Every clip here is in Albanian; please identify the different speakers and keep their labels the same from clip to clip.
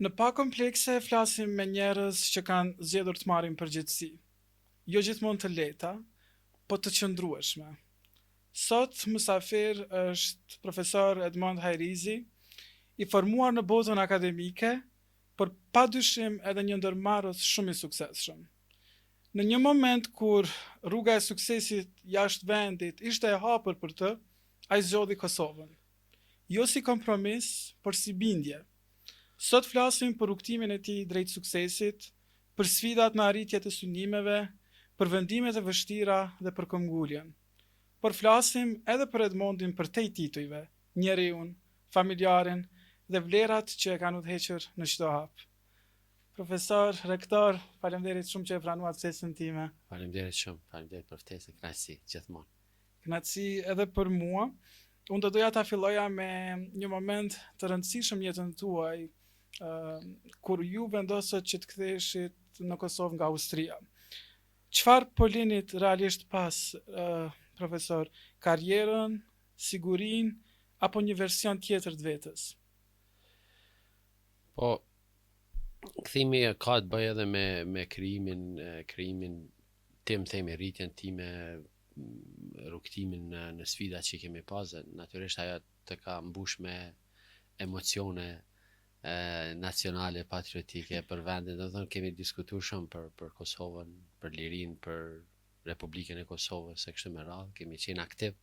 Speaker 1: Në pa komplekse flasim me njerëz që kanë zgjedhur të marrin përgjegjësi, jo gjithmonë të lehta, po të qëndrueshme. Sot mysafir është profesor Edmond Hajrizi, i formuar në botën akademike, por padyshim edhe një ndërmarrës shumë i suksesshëm. Në një moment kur rruga e suksesit jashtë vendit ishte e hapur për të, ai zgjodhi Kosovën. Jo si kompromis, por si bindje. Sot flasim për rrugtimin e tij drejt suksesit, për sfidat në arritje të synimeve, për vendimet e vështira dhe për këmbguljen. Por flasim edhe për Edmondin për te titujve, njeriun, familjarin dhe vlerat që e kanë udhëhequr në çdo hap. Profesor, rektor, faleminderit shumë që e pranuat ftesën time.
Speaker 2: Faleminderit shumë, faleminderit për ftesën, kënaqësi gjithmonë.
Speaker 1: Kënaqësi edhe për mua. Unë do doja ta filloja me një moment të rëndësishëm në jetën tuaj, kur ju vendosët që të ktheheshit në Kosovë nga Austria. Çfarë po linit realisht pas, profesor? Karrierën, sigurinë apo një version tjetër të vetës?
Speaker 2: Po, kthimi ka të bëjë edhe me krijimin tim, themi rritjen time, rrugtimin në sfidat që kemi pasë. Natyrisht ajo të ka mbush me emocione nacionale, patriotike për vendin. Do të thonë kemi diskutuar shumë për Kosovën, për lirinë, për Republikën e Kosovës, e kështu me radhë, kemi qenë aktiv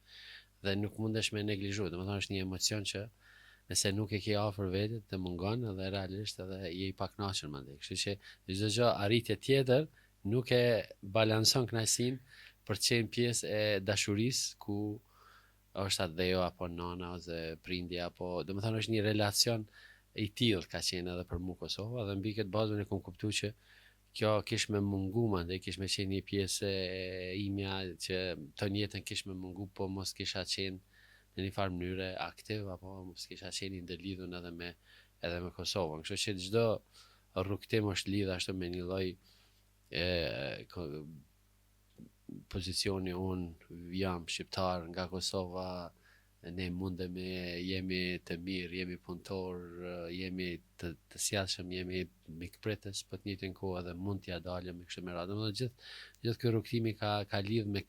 Speaker 2: dhe nuk mundesh me neglizhu. Do të thonë është një emocion që nëse nuk e ke afër vetit të mungon edhe realisht edhe je i pakënaqur mandej. Kështu që çdo gjë arritje tjetër nuk e balanson kënaqësinë për të qenë pjesë e dashurisë ku është atë dhe jo apo nana ose prindja apo domethënë është një relacion i tillë ka qenë edhe për mua Kosova dhe mbi këtë bazën e kam kuptuar që kjo kish me mungu mandej, kish me qenë një pjesë e imja që të jetën kish me mungu, po mos kisha qenë në një farë mënyre aktiv apo mos kisha qenë i ndërlidhur edhe me Kosovën. Kështu që çdo rrugtim është lidhur ashtu me një lloj pozicioni unë jam shqiptar nga Kosova, ne mundemi, jemi të mirë, jemi punëtor, jemi të sjellshëm, jemi mikpritës, po të njëjtën kohë edhe mund t'ja dalim me kështu me radhë. Domethënë gjithë ky rrugtimi ka lidh me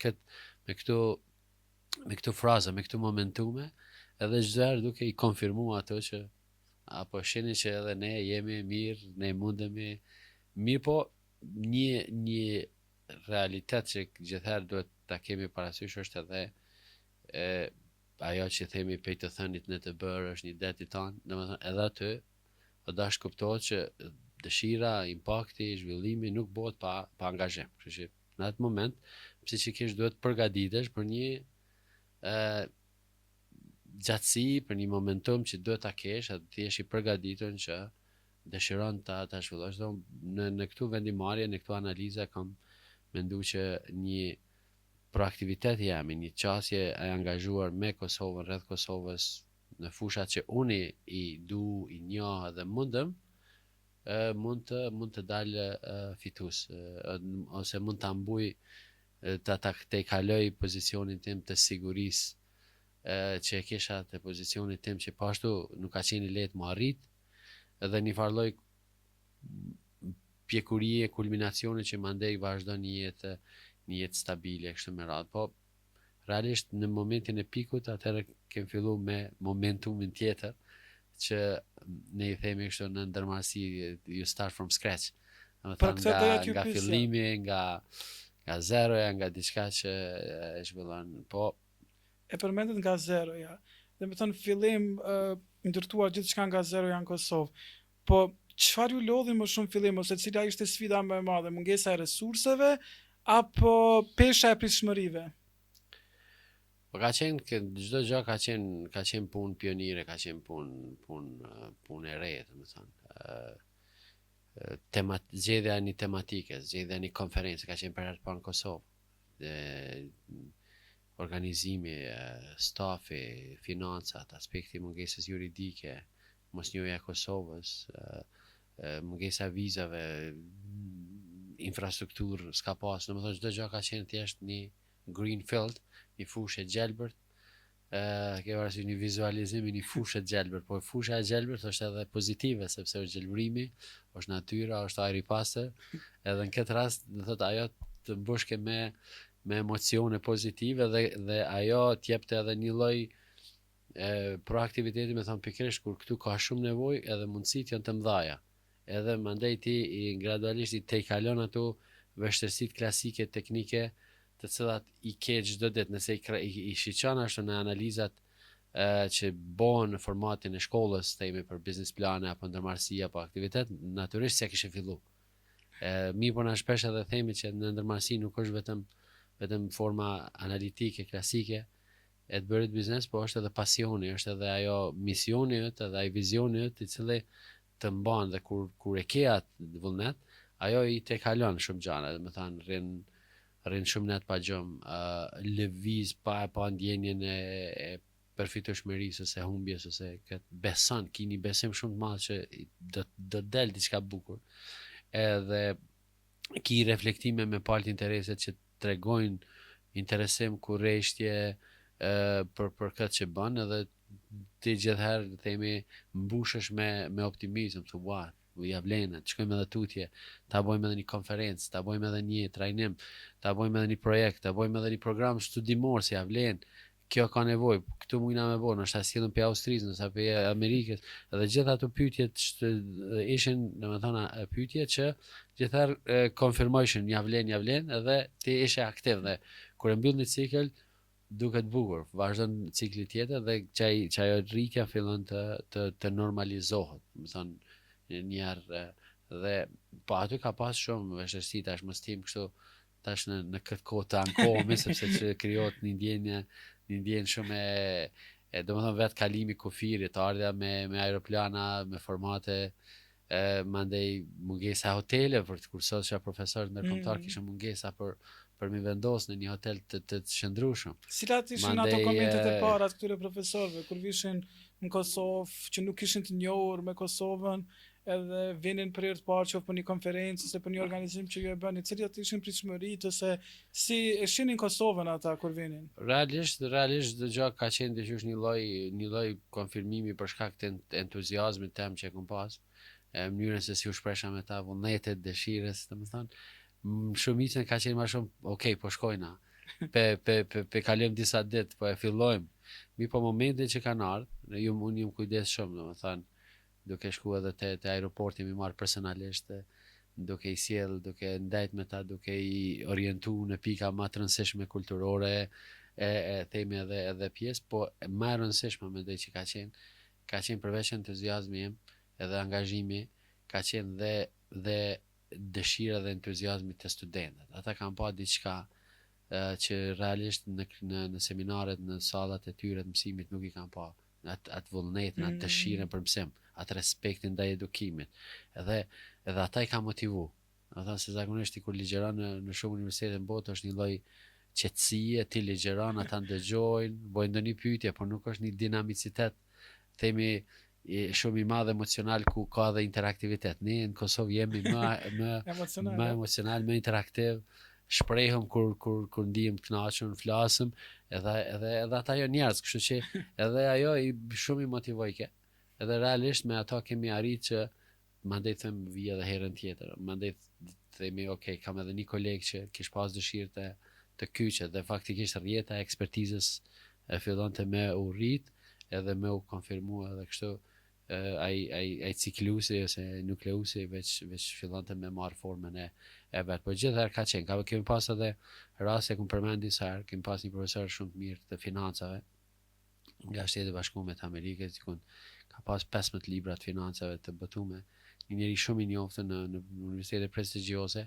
Speaker 2: këto fraza, me këto momentume, edhe çdo herë duke i konfirmuar ato që apo shihni që edhe ne jemi mirë, ne mundemi mirë, po një realitet që gjithherë duhet ta kemi parasysh është edhe ajo që themi pej të thënit në të bërë është një det i tanë, domethënë edhe aty o dash kuptohet që dëshira, impakti, zhvillimi nuk bëhet pa angazhim. Kështu që në atë moment psikikisht duhet përgatitesh për një gjatësi, për një momentum që duhet ta kesh, atë të jesh i përgatitur që dëshiron ta zhvillosh. Në këtu vendimarrje, në këtu analiza kam menduar që një proaktivitet jemi, një qasje e angazhuar me Kosovën, rreth Kosovës, në fushat që unë i du, i njoh dhe mundem, mund të dalë fitues, ose mund ta mbuj të kaloj pozicionin tim të sigurisë që e kisha të pozicionin tim që pashtu nuk ka qenë i lehtë më arrit, edhe një farë lloj pjekurie, kulminacioni që mandej vazhdon një jetë stabile kështu me radhë. Po realisht në momentin e pikut atëherë kem filluar me momentumin tjetër që ne i themi kështu në ndërmarrësi you start from scratch. Domethënë nga fillimi, nga zeroja, nga diçka që e zhvillon. Po
Speaker 1: e përmendet nga zeroja. Dhe me thënë fillim ndërtuar gjithçka nga zeroja në Kosovë. Po çfarë ju lodhi më shumë fillim ose cila ishte sfida më e madhe, mungesa e resurseve apo pesha e pritshmërive?
Speaker 2: Po ka qenë çdo gjë ka qenë punë pionire, ka qenë punë e re, domethënë. Zgjedhja një tematike, zgjedhja një konferencë, ka qenë për herë të parë në Kosovë. Organizimi, stafi, financat, aspekti mungesës juridike, mosnjohja e Kosovës, mungesa e vizave, infrastrukturë s'ka pas, domethënë çdo gjë ka qenë thjesht një greenfield, një fushë e gjelbërt, ke parasysh një vizualizim i një fushë gjelbër, por fusha e gjelbërt është edhe pozitive, sepse është gjelbrimi, është natyra, është ajri i pastër, edhe në këtë rast, do thotë ajo të mbushke me emocione pozitive dhe ajo t'jepte edhe një lloj proaktiviteti, me thënë pikërisht kur këtu ka shumë nevojë edhe mundësitë janë të mëdhaja. Edhe mandej ti gradualisht i te kalon ato vështirësitë klasike teknike të cilat i ke çdo ditë, nëse i shiqon ashtu në analizat që bëhen në formatin e shkollës, themi për biznes plane apo ndërmarrësi apo aktivitet, natyrisht s'ja kishe fillu. Mi po na shpesh edhe themi që në ndërmarrësi nuk është vetëm forma analitike klasike e të bërit biznes, po është edhe pasioni, është edhe ajo misioni yt, edhe ai vizioni yt, i cili të mban dhe kur e ke atë vullnet, ajo i te kalon shumë gjana, do të thënë rrin shumë net pa gjum, lëviz pa ndjenjen e përfitueshmërisë ose humbjes ose këtë beson, kini besim shumë të madh që do del diçka bukur. Edhe ki reflektime me palët intereset që tregojnë interesim, kurreshtje për këtë që bën, edhe ti gjithherë themi mbushesh me optimizëm, thu ua, ja vlen, të shkojmë edhe tutje, ta bëjmë edhe një konferencë, ta bëjmë edhe një trajnim, ta bëjmë edhe një projekt, ta bëjmë edhe një program studimor, si ja vlen, kjo ka nevojë, këtu mujna me bo, nështë asilën për Austrisë, nështë për Amerikës, edhe gjitha ato pyetjet ishin, domethënë, pyetje që gjithherë konfirmojshin, ja vlen, edhe ti ishe aktiv dhe kur e mbyll një cikël, duket bukur, vazhdon cikli tjetër dhe çajo rritja fillon të normalizohet, më thënë njerë dhe po aty ka pas shumë vështirësi tash mos tim kështu tash në këtë kohë të ankohemi sepse që krijohet një ndjenjë shumë domethënë vetë kalimi kufirit, ardha me aeroplana, me formate, mandej mungesa hotele për të kursosh profesorët ndërkombëtar kishte mungesa për mi vendos në një hotel të qëndrueshëm.
Speaker 1: Cilat ishin ato komentet e para të këtyre profesorëve kur vishin në Kosovë që nuk ishin të njohur me Kosovën, edhe vinin për herë të parë qoftë për një konferencë ose për një organizim që ju e bëni, cilat ishin pritshmëritë ose si e shihnin Kosovën ata kur vinin?
Speaker 2: Realisht dëgjo ka qenë dyshysh një lloj konfirmimi për shkak të entuziazmit tem që e kam pas, mënyrën se si u shpresha me ta vullnetet, dëshirës, domethënë shumicën ka qenë më shumë, okay, po shkojna. Pe kalojmë disa ditë, po e fillojmë. Mi po momentin që kanë ardhur, unë jam kujdes shumë, domethënë duke shku edhe te aeroporti mi marr personalisht, duke i sjell, duke ndajt me ta, duke i orientu në pika më të rëndësishme kulturore, themi edhe pjesë, po më e rëndësishme mendoj që ka qenë përveç entuziazmi im, edhe angazhimi, ka qenë dhe dëshira dhe entuziazmi të studentët. Ata kanë pa diçka që realisht në seminaret, në sallat e tyre të mësimit nuk i kanë pa. Atë vullnetin, atë dëshirën për mësim, atë respektin ndaj edukimit. Edhe ata i kanë motivu. Ata se zakonisht kur ligjeron në shumë universitete në botë është një lloj qetësie, ti ligjeron, ata ndëgjojnë, bojnë ndonjë pyetje, por nuk është një dinamicitet, themi shumë i madh emocional ku ka dhe interaktivitet. Ne në Kosovë jemi më emocional, më interaktiv, shprehëm kur ndihem të kënaqur, flasim, edhe ata janë njerëz, kështu që edhe ajo shumë i motivoi ke. Edhe realisht me ato kemi arritë që mandej them vi edhe herën tjetër. Mandej themi okay, kam edhe një koleg që kish pas dëshirë të kyçet dhe faktikisht rrjeta e ekspertizës fillonte me u rrit edhe me u konfirmua edhe kështu ai ciklusi ose nukleusi veç fillonte me marr formën e vet. Po gjithherë ka qenë, kemi pas edhe raste ku përmend disa herë, kemi pas një profesor shumë të mirë të financave nga Shteti i Bashkuar të Amerikës, ku ka pas 15 libra të financave të botume, një njeri shumë i njohur në universitete prestigjiose,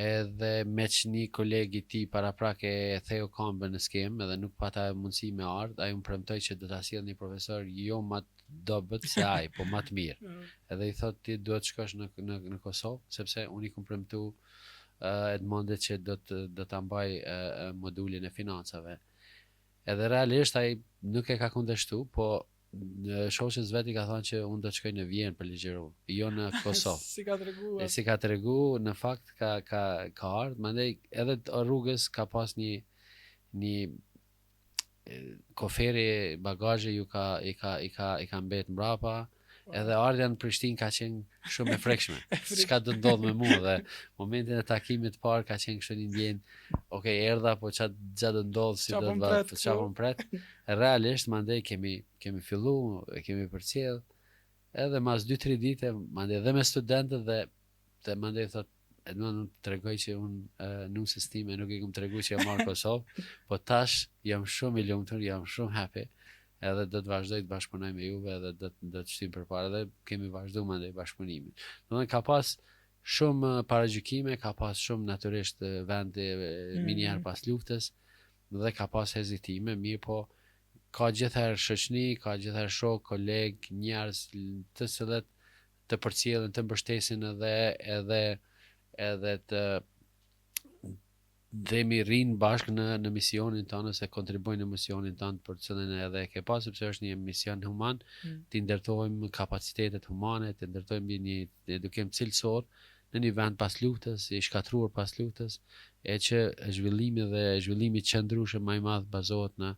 Speaker 2: edhe me që një kolegi ti paraprak e theu kambën në skemë edhe nuk pata mundësi me ardh, ai më premtoi që do ta sjell një profesor jo më të dobët se ai, po më të mirë. Edhe i thot ti duhet shkosh në Kosovë, sepse unë i kam premtu Edmondit që do ta mbaj modulin e financave. Edhe realisht ai nuk e ka kundërshtu, po shoqës vet i ka thënë që unë do të shkoj në Vjenë për ligjeru, jo në Kosovë. Si ka tregu, në fakt ka ardhur, mandej edhe rrugës ka pas një koferi, bagazhe i ka mbet mbrapa, edhe ardha në Prishtinë ka qenë shumë e frekshme. Çka do ndodh me mua dhe momentin e takimit të parë ka qenë kështu një ndjenjë, okay, erdha, po ç'a do ndodh, si do të ç'a po pret. Realisht mandej kemi fillu, kemi përcjell, edhe mas 2-3 ditë, mandej edhe me studentët dhe mandej thot, Edmond, të tregoj që unë nusës time nuk i kam treguar që jam marrë Kosovë, po tash jam shumë i lumtur, jam shumë happy, edhe do të vazhdoj të bashkëpunoj me juve edhe do të shtim përpara dhe kemi vazhduar mandej bashkëpunimin. Domethënë ka pas shumë paragjykime, ka pas shumë natyrisht vende minjëherë pas luftës dhe ka pas hezitime, mirë po ka gjithherë shoqni, ka gjithherë shok, koleg, njerëz të cilët të përcjellin, të mbështesin edhe të dhemi rinë bashkë në misionin tonë ose kontribojnë në misionin tonë për cilën edhe e ke pas, sepse është një mision human, të ndërtojmë kapacitetet humane, të ndërtojmë një edukim cilësor në një vend pas luftës, i shkatruar pas luftës, e që zhvillimi qëndrueshëm më i madh bazohet në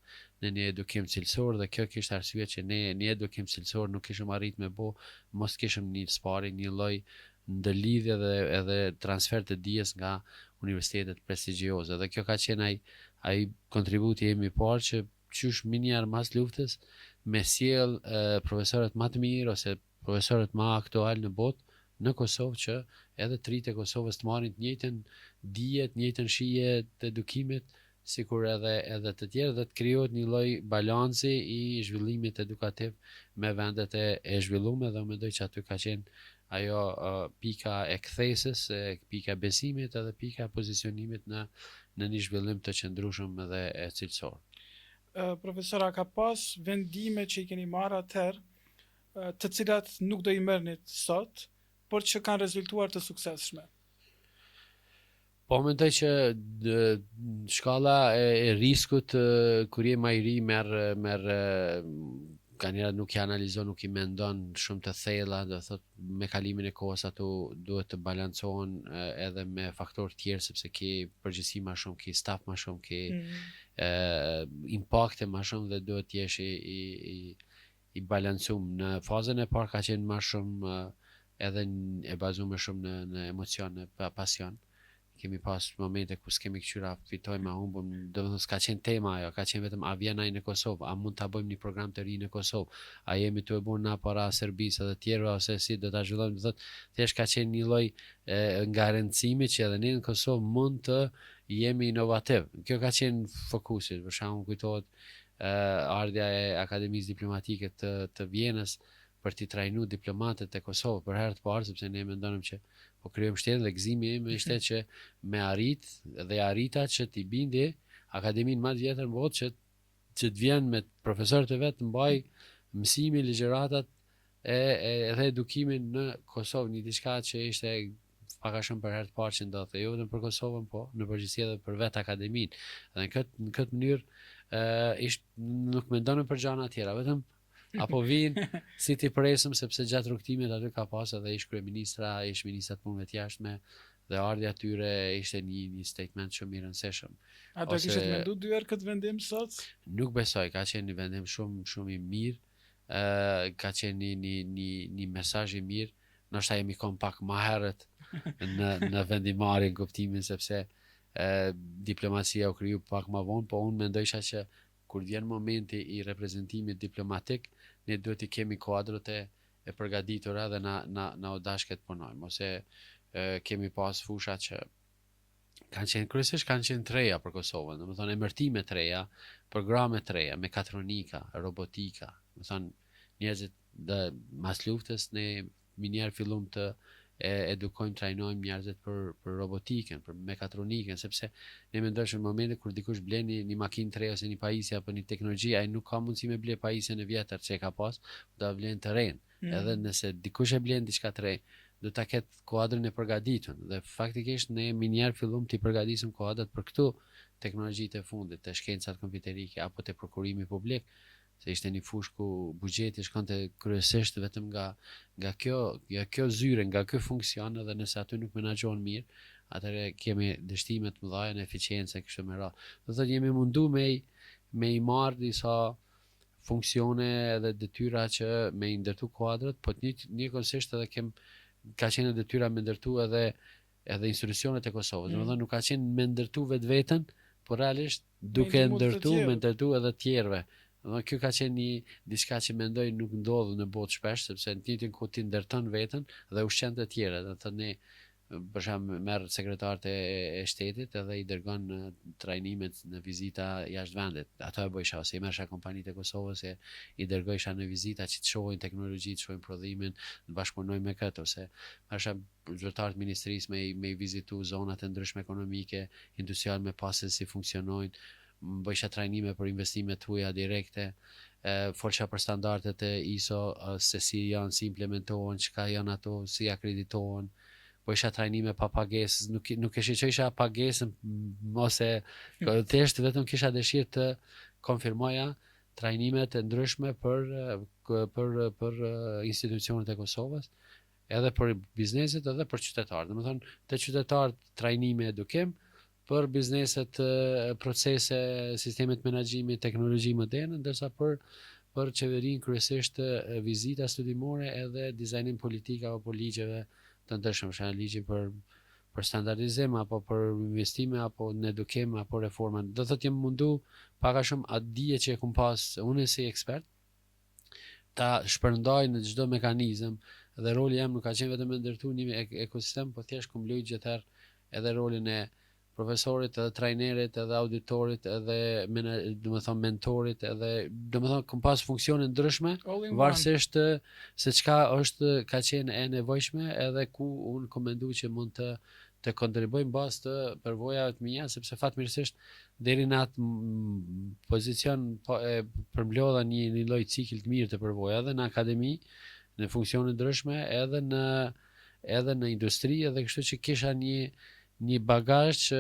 Speaker 2: një edukim cilësor dhe kjo kishte arsye që ne një edukim cilësor nuk kishim arrit me bo, mos kishim një sparring, një lloj ndërlidhje edhe transfer të dijes nga universitetet prestigjioze dhe kjo ka qenë ai kontributi im i parë që qysh minjëherë mas luftës me sjell profesorët më të mirë ose profesorët më aktual në botë në Kosovë që edhe të rinjtë e Kosovës të marrin të njëjtën dije, të njëjtën shije të edukimit sikur edhe të tjerë dhe të krijohet një lloj balanci i zhvillimit edukativ me vendet e zhvilluara dhe mendoj që aty ka qenë ajo pika e kthesës, pika e besimit edhe pika e pozicionimit në një zhvillim të qëndrueshëm dhe e cilësor.
Speaker 1: Profesora, ka pas vendime që i keni marrë atëherë, të cilat nuk do i merrnit sot, por që kanë rezultuar të suksesshme?
Speaker 2: Po mendoj që shkalla e riskut kur je më i ri merr ka njëra nuk i analizon, nuk i mendon shumë të thella, do thot me kalimin e kohës ato duhet të balancohen edhe me faktorë tjerë sepse ke përgjegjësi më shumë, ke staf më shumë, ke impakte më shumë dhe duhet të jesh i balancuar. Në fazën e parë ka qenë më shumë edhe e bazuar më shumë në emocion, në pasion. Kemi pas momente ku s'kemi kqyra fitojmë, humbëm, domethënë s'ka qenë tema ajo, ka qenë vetëm a vjen ai në Kosovë, a mund ta bëjmë një program të ri në Kosovë, a jemi tu e bën na para Serbisë edhe tjerë ose si do ta zhvillojmë, do thotë thjesht ka qenë një lloj garancimi që edhe ne në Kosovë mund të jemi inovativ. Kjo ka qenë fokusi, për shembull kujtohet ardha e Akademisë Diplomatike të Vjenës për t'i trajnuar diplomatët e Kosovës për herë të parë, sepse ne mendonim që po krijojmë shtetin dhe gëzimi im ishte që me arrita që t'i bindi akademinë më të vjetër në botë që të vjen me profesorët e vet të mbaj mësimin, ligjëratat edhe edukimin në Kosovë, një diçka që ishte pak a shumë për herë të parë që ndodhte, jo vetëm për Kosovën, po në përgjithësi edhe për vetë akademinë. Dhe në këtë mënyrë nuk mendonim për gjëra të tjera, vetëm apo vinë si t'i presëm sepse gjatë rrugtimit aty ka pas edhe ish kryeministra, ish ministrat punëve të jashtme dhe ardha atyre ishte një statement shumë i rëndësishëm.
Speaker 1: A do kishit menduar dy herë këtë vendim sot?
Speaker 2: Nuk besoj, ka qenë një vendim shumë i mirë, ka qenë një mesazh i mirë, ndoshta jemi kon pak më herët në vendimarrjen kuptimin sepse diplomacia u kriju pak më vonë, po unë mendojsha që kur vjen momenti i reprezentimit diplomatik, ne duhet të kemi kuadrot e përgatitura dhe na u dashket punojmë, ose kemi pas fusha që kryesisht kanë qenë të reja për Kosovën, domethënë emërtime të reja, programe të reja, mekatronika, robotika, domethënë njerëzit mas luftës ne minjëherë fillum të edukojmë, trajnojmë njerëzit për robotikën, për mekatronikën, sepse ne mendojmë në momentin kur dikush blen një makinë të re ose një pajisje apo një teknologji, ai nuk ka mundësi me ble pajisjen e vjetër që e ka pas, do ta blen të ren. Edhe nëse dikush e blen diçka të re, do ta ketë kuadrin e përgatitur dhe faktikisht ne minjëherë fillum të përgatisim kuadrat për këtu teknologjitë e fundit, të shkencat kompjuterike apo të prokurimi publik, se ishte një fushë ku buxheti shkonte kryesisht vetëm nga kjo zyre, nga ky funksion, dhe nëse aty nuk menaxhohen mirë, atëherë kemi dështime të mëdha në eficiencë kështu me radhë. Do thotë jemi mundu me i marrë disa funksione edhe detyra që me i ndërtu kuadrat, po njëkohësisht edhe ka qenë detyra me ndërtu edhe institucionet e Kosovës. Domethënë nuk ka qenë me ndërtu vetveten, por realisht duke me ndërtu edhe tjerëve. Domethënë kjo ka qenë diçka që mendoj nuk ndodh në botë shpesh, sepse në të njëjtin kohë ti ndërton veten dhe ushqen të tjerë. Domethënë ne për shembull merr sekretarët e shtetit edhe i dërgon në trajnimet në vizita jashtë vendit. Ato e bëjsha ose i merrsha kompanitë e Kosovës e i dërgojsha në vizita që të shohin teknologji, të shohin prodhimin, të bashkëpunojmë me këtë ose merrsha zyrtarët ministrisë me i vizitu zonat e ndryshme ekonomike, industrial me pasë si funksionojnë, bëjsha trajnime për investimet tuaja direkte, folsha për standardet e ISO, se si janë, si implementohen, çka janë ato, si akreditohen. Po isha trajnime pa pagesë, nuk e shiqojsha pagesën ose thjesht vetëm kisha dëshirë të konfirmoja trajnimet e ndryshme për institucionet e Kosovës, edhe për bizneset edhe për qytetarët. Domethënë të qytetarët trajnime edukim, për bizneset procese, sistemet menaxhimi, teknologji moderne, ndërsa për qeverinë kryesisht vizita studimore edhe dizajnim politik apo ligjeve të ndryshëm, ligjin për standardizim apo për investime apo në edukim apo reforma. Do thotë jem mundu pak a shumë atë dije që e kum pas unë si ekspert ta shpërndaj në çdo mekanizëm dhe roli jam nuk ka qenë vetëm me ndërtu një ekosistem, po thjesht kum luajt gjithherë edhe rolin e profesorit, edhe trajnerit, edhe auditorit, edhe domethënë mentorit, edhe domethënë kum pas funksione ndryshme, varësisht se çka ka qenë e nevojshme edhe ku unë kom mendu që mund të kontribuoj mbas të përvojave të mia, sepse fatmirësisht deri në atë pozicion përmblodha një lloj cikël të mirë të përvoja edhe në akademi, në funksione ndryshme, edhe në industri, edhe kështu që kisha një bagazh që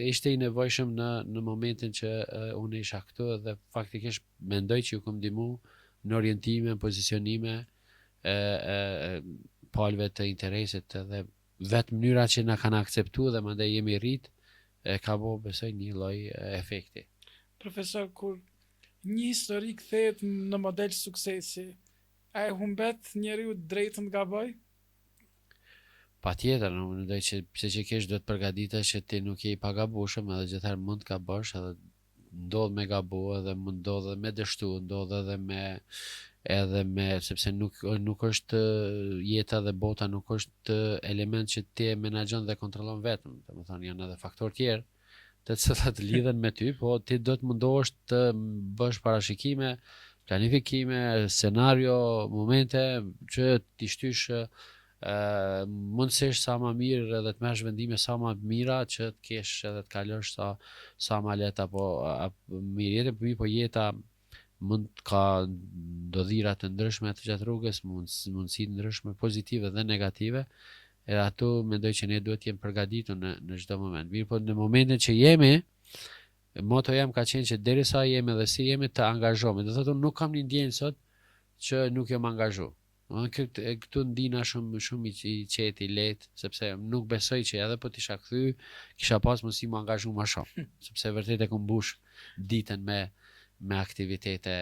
Speaker 2: ishte i nevojshëm në momentin që unë isha këtu dhe faktikisht mendoj që ju kam ndihmu në orientime, pozicionime, palëve të interesit dhe vetë mënyra që na kanë akceptuar dhe mandej jemi rrit ka bo besoj një lloj efekti.
Speaker 1: Profesor, kur një histori kthehet në model suksesi, a e humbet njeriu drejtën të gaboj?
Speaker 2: Patjetër, në mendoj që pse që kesh do të përgatitesh që ti nuk je i pagabueshëm edhe gjithherë mund të gabosh edhe ndodh me gabu edhe mund ndodh edhe me dështu, ndodh edhe me sepse nuk është jeta dhe bota nuk është element që ti e menaxhon dhe kontrollon vetëm, domethënë janë edhe faktorë tjerë të cilat lidhen me ty, po ti do të mundohesh të bësh parashikime, planifikime, scenario, momente që ti shtysh mundësisht sa më mirë edhe të merresh vendime sa më mira që të kesh edhe të kalosh sa më lehtë apo mirë jetë, po jeta mund të ka ndodhira të ndryshme të gjatë rrugës, mundësi të ndryshme pozitive dhe negative, edhe ato mendoj që ne duhet të jemi përgatitur në çdo moment. Mirë, po në momentin që jemi, moto jam ka qenë që derisa jemi dhe si jemi të angazhohemi. Do thotë unë nuk kam një ndjenjë sot që nuk jam angazhuar. Këtu ndina shumë i qetë i lehtë, sepse nuk besoj që edhe po t'isha kthy, kisha pas mundësi më angazhu më shumë, sepse vërtet e kum mbush ditën me aktivitete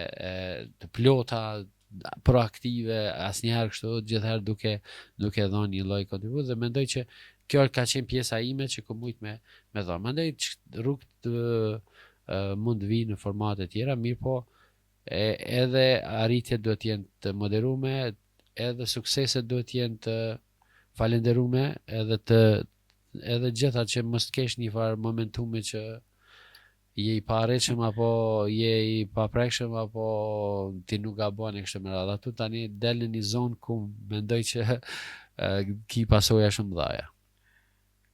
Speaker 2: të plota, proaktive, asnjëherë kështu, gjithherë duke dhënë një lloj kontribut dhe mendoj që kjo ka qenë pjesa ime që kam mujt me dhënë. Mandej rrugët mund të vinë në formate tjera, mirë po edhe arritjet duhet jenë të moderume, edhe sukseset duhet jenë të falenderume, edhe gjitha që mos të kesh një farë momentumi që je i parëshëm apo je i paprekshëm apo ti nuk gabon e kështu me radhë. Ato tani del në një zonë ku mendoj që ki pasoja shumë dhaja.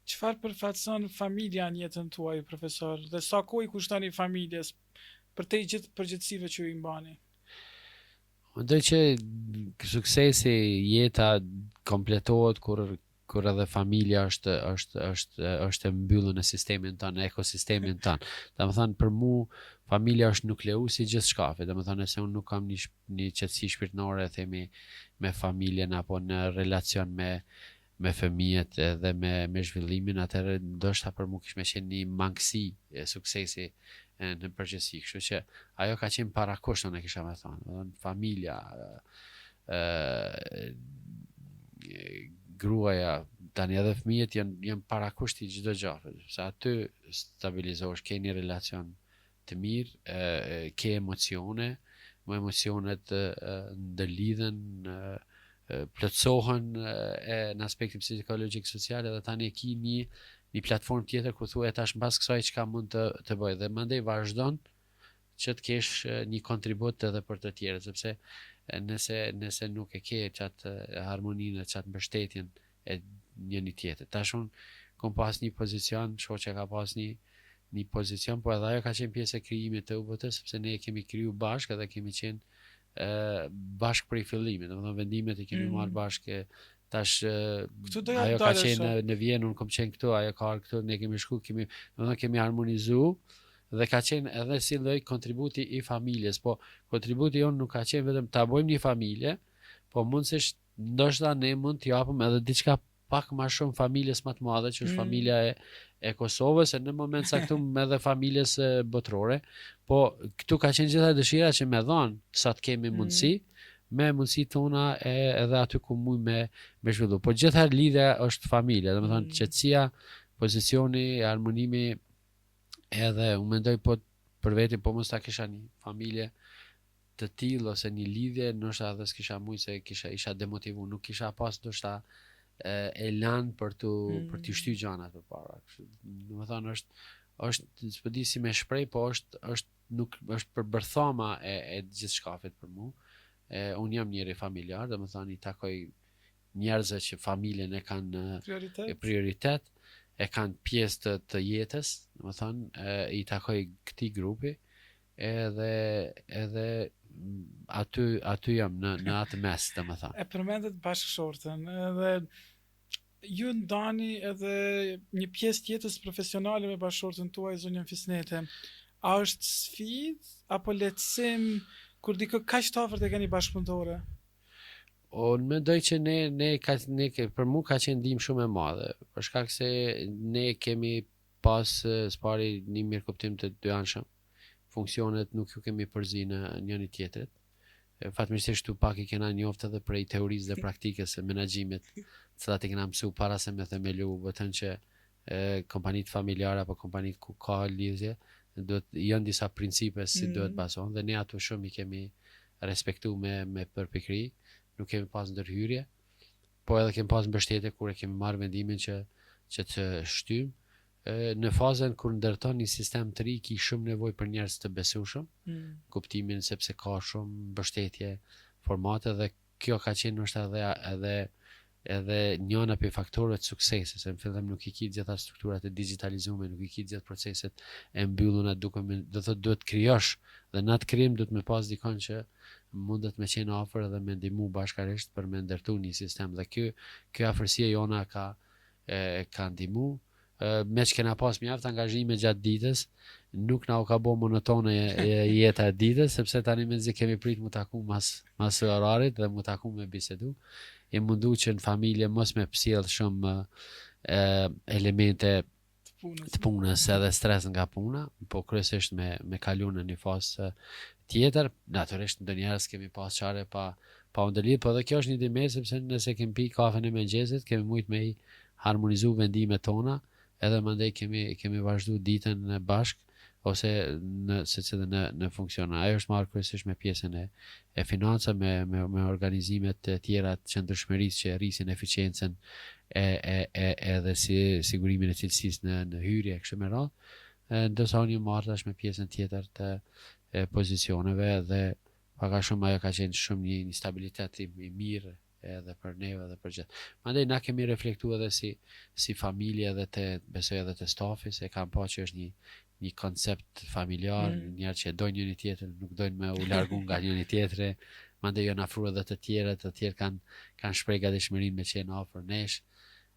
Speaker 1: Çfarë përfaqëson familja në jetën tuaj, profesor, dhe sa kohë i kushtoni familjes për të gjithë përgjegjësive që ju i mbani?
Speaker 2: Mendoj që suksesi, jeta kompletohet kur edhe familja është e mbyllur në sistemin tonë, në ekosistemin tonë. Domethënë për mua familja është nukleusi i gjithçkafe. Domethënë se unë nuk kam një qetësi shpirtërore themi me familjen apo në relacion me fëmijët edhe me zhvillimin, atëherë ndoshta për mua kish me qenë një mangësi e suksesi në përgjithësi. Kështu që ajo ka qenë parakusht, unë kisha me thonë, familja, gruaja, tani edhe fëmijët janë parakusht i çdo gjë, se aty stabilizohesh, ke një relacion të mirë, ke emocione, më emocionet ndërlidhen, plotësohen në aspektin psikologjik social, edhe tani e ki një platformë tjetër ku thuaj tash mbas kësaj çka mund të bëj, dhe mandej vazhdon që të kesh një kontribut edhe për të tjerët, sepse nëse nuk e ke qatë harmoninë, qatë mbështetjen e njëri tjetër. Tash unë kom pas një pozicion, shoqja ka pas një pozicion, po edhe ajo ka qenë pjesë e krijimit të UBT-s, sepse ne e kemi kriju bashkë edhe kemi qenë bashkë prej fillimit, domethënë vendimet i kemi marrë bashkë. Tash ajo ka qenë në Vjenë, unë kom qenë këtu, ajo ka ardhur këtu, ne kemi shku, domethënë kemi harmonizu, dhe ka qenë edhe si lloj kontributi i familjes, po kontributi jonë nuk ka qenë vetëm ta bëjmë një familje, po mundësisht ndoshta ne mund t'i japim edhe diçka pak më shumë familjes më të madhe, që është familja e Kosovës, e në moment saktum edhe familjes botërore, po këtu ka qenë gjitha dëshira që me dhonë sa të kemi mundësi, me mundësi tona edhe aty ku muj me zhvillu. Po gjitha lidhja është familja, dhe me thonë qetësia, pozicioni, harmonimi, edhe unë mendoj po për veti, po mos ta kisha një familje të tillë ose një lidhje, ndoshta edhe s'kisha mujt, se isha demotivu, nuk kisha pas ndoshta elan për t'i shty gjanat përpara. Domethënë është s'po di si me shpreh, po është përbërthama e gjithçkafit për mua. Unë jam njeri familjar, domethënë i takoj njerëzve që familjen e kanë prioritet, e kanë pjesë të jetës, domethënë i takoj këtij grupi, edhe aty jam në atë mes, domethënë.
Speaker 1: E përmendet bashkëshortën, edhe ju ndani edhe një pjesë tjetës profesionale me bashkëshortën tuaj, zonjën Fisnete. A është sfidë apo lehtësim kur dikë kaq të afërt e keni bashkëpunëtore?
Speaker 2: Unë mendoj që për mua ka qenë ndihmë shumë e madhe, për shkak se ne kemi pas spari një mirëkuptim të dyanshëm. Funksionet nuk ju kemi përzi në njëri tjetrit. Fatmirësisht tu pak i kena njoftë edhe prej teorisë dhe praktikës së menaxhimit, të cilat i kena mësuar para se me themelu vetëm që kompanitë familjare apo kompanitë ku ka lidhje janë disa principe si duhet bazohen, dhe ne ato shumë i kemi respektuar me përpikëri, nuk kemi pas ndërhyrje, po edhe kemi pas mbështetje kur e kemi marrë vendimin që të shtym. Në fazën kur ndërton një sistem të ri, ki shumë nevojë për njerëz të besueshëm, kuptimin sepse ka shumë mbështetje formate, dhe kjo ka qenë ndoshta edhe njëna prej faktorëve të suksesit, se në fillim nuk i ki gjitha strukturat e digitalizuara, nuk i ki gjithë proceset e mbyllura, duhet krijosh, dhe në atë krijim duhet me pas dikon që mundet me qenë afër edhe me ndihmu bashkarisht për me ndërtu një sistem, dhe kjo afërsia jona ka ndihmu. Me që kena pas mjaft angazhime gjatë ditës, nuk na u ka bo monotone jeta e ditës, sepse tani mezi kemi prit mu taku mas orarit dhe mu taku me bisedu. E mundu që në familje mos me pësjell shumë elemente të punës edhe stres nga puna, po kryesisht me kalu në një fazë tjetër. Natyrisht ndonjëherë kemi pas çare pa ndërlidhje, po edhe kjo është një dimë, sepse nëse kemi pi kafen e mëngjesit, kemi mujt me i harmonizu vendimet tona, edhe mandej kemi vazhdu ditën bashk, ose në funksion. Ajo është marrë kryesisht me pjesën e financa, me organizimet të tjera të qëndrueshmërisë që rrisin eficiencën edhe si sigurimin e cilësisë në hyrje kështu me radhë. Ndërsa unë marrë tash me pjesën tjetër të pozicioneve, dhe pak a shumë ajo ka qenë shumë një stabilitet i mirë edhe për neve dhe për gjithë. Mandej na kemi reflektuar edhe si familje edhe besoj edhe të stafi, se kam pa që është një koncept familjar, njerë që dojnë njëri tjetër, nuk dojnë me u largu nga njëri tjetri, mandej janë afruar edhe të tjerë kanë shpreh gatishmërinë me qenë afër nesh,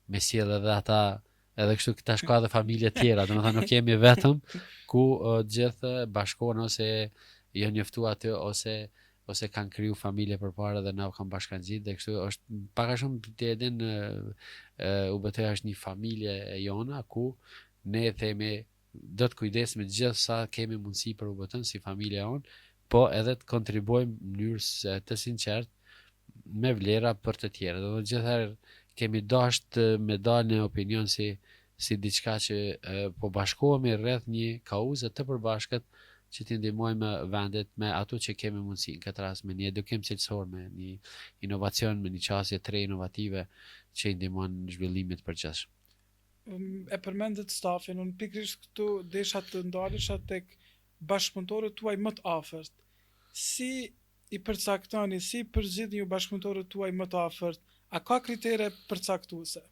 Speaker 2: me sjell edhe ata, edhe kështu tash ka edhe familje tjera, domethënë nuk jemi vetëm ku gjithë bashkohen ose janë njoftuar aty, ose ose kanë kriju familje përpara dhe na u kanë bashkangjit dhe kështu është pak a shumë ti e din UBT është një familje e jona ku ne themi do të kujdesemi gjithë sa kemi mundësi për UBT-n si familje jonë, po edhe të kontribuojmë në mënyrë të sinqert me vlera për të tjerë. Do të gjithëherë kemi dashur me dalë në opinion si diçka që po bashkohemi rreth një kauze të përbashkët që t'i ndihmojmë vendet me ato që kemi mundësi, në këtë rast me një edukim cilësor, me një inovacion, me një qasje të re inovative që i ndihmon në zhvillimit të përgjithshëm.
Speaker 1: E përmendet stafin, unë pikërisht këtu desha të ndalesha tek bashkëpunëtorët tuaj më të afërt. Si i përcaktoni, si përzgjidhni ju bashkëpunëtorët tuaj më të afërt? A ka kritere përcaktuese?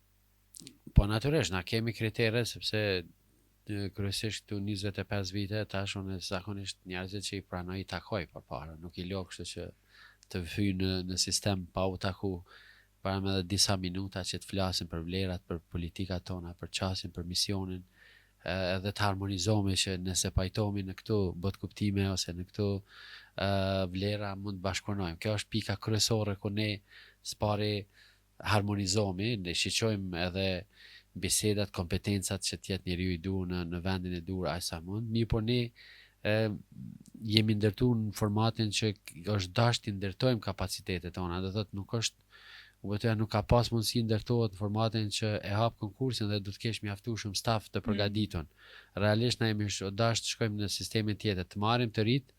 Speaker 2: Po natyrisht, na kemi kritere sepse kryesisht këtu 25 vite tash unë zakonisht njerëzit që i pranoj i takoj përpara, nuk i lë kështu që të vyj në sistem pa u taku para me edhe disa minuta që të flasim për vlerat, për politikat tona, për qasin, për misionin, edhe të harmonizohemi që nëse pajtohemi në këto botkuptime ose në këto vlera mund të bashkëpunojmë. Kjo është pika kryesore ku ne s'pari harmonizohemi, ne shiqojmë edhe bisedat, kompetencat që tjetë njeriu i du në vendin e dur aq sa mund, mirë po ne jemi ndërtu në formatin që është dash t'i ndërtojmë kapacitetet tona, do thotë nuk është UBT-ja nuk ka pas mundësi ndërtohet në formatin që e hap konkursin dhe do të kesh mjaftueshëm staf të përgatitur. Realisht na jemi dash të shkojmë në sistemin tjetër, të marrim të rit,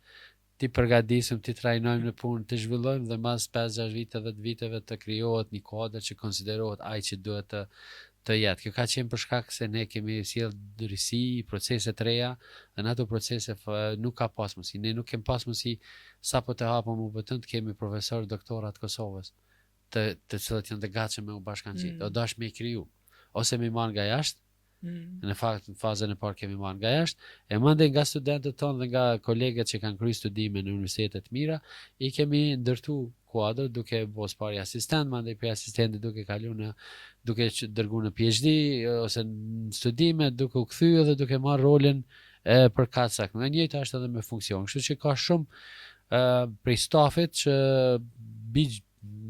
Speaker 2: ti përgatisim, ti trajnojmë në punë, të zhvillojmë dhe mas 5-6 vite, 10 viteve të krijohet një kuadër që konsiderohet ai që duhet të jetë. Kjo ka qenë për shkak se ne kemi sjellë risi, procese të reja, dhe në ato procese nuk ka pas mundësi. Ne nuk kemi pas mundësi sapo të hapëm UBT-n të kemi profesor doktorat Kosovës, të cilët janë të gatshëm me u bashkangjit. O dash me i kriju, ose me i marrë nga jashtë, në fakt në fazën e parë kemi marrë nga jashtë, e mandej nga studentët tonë dhe nga kolegët që kanë kryer studime në universitete të mira, i kemi ndërtu kuadër duke bos pari asistent, mandej për asistenti duke kalu duke dërgu në PhD ose në studime, duke u kthyer dhe duke marrë rolin për katësak. Në njëjtë është edhe me funksion. Kështu që ka shumë prej stafit që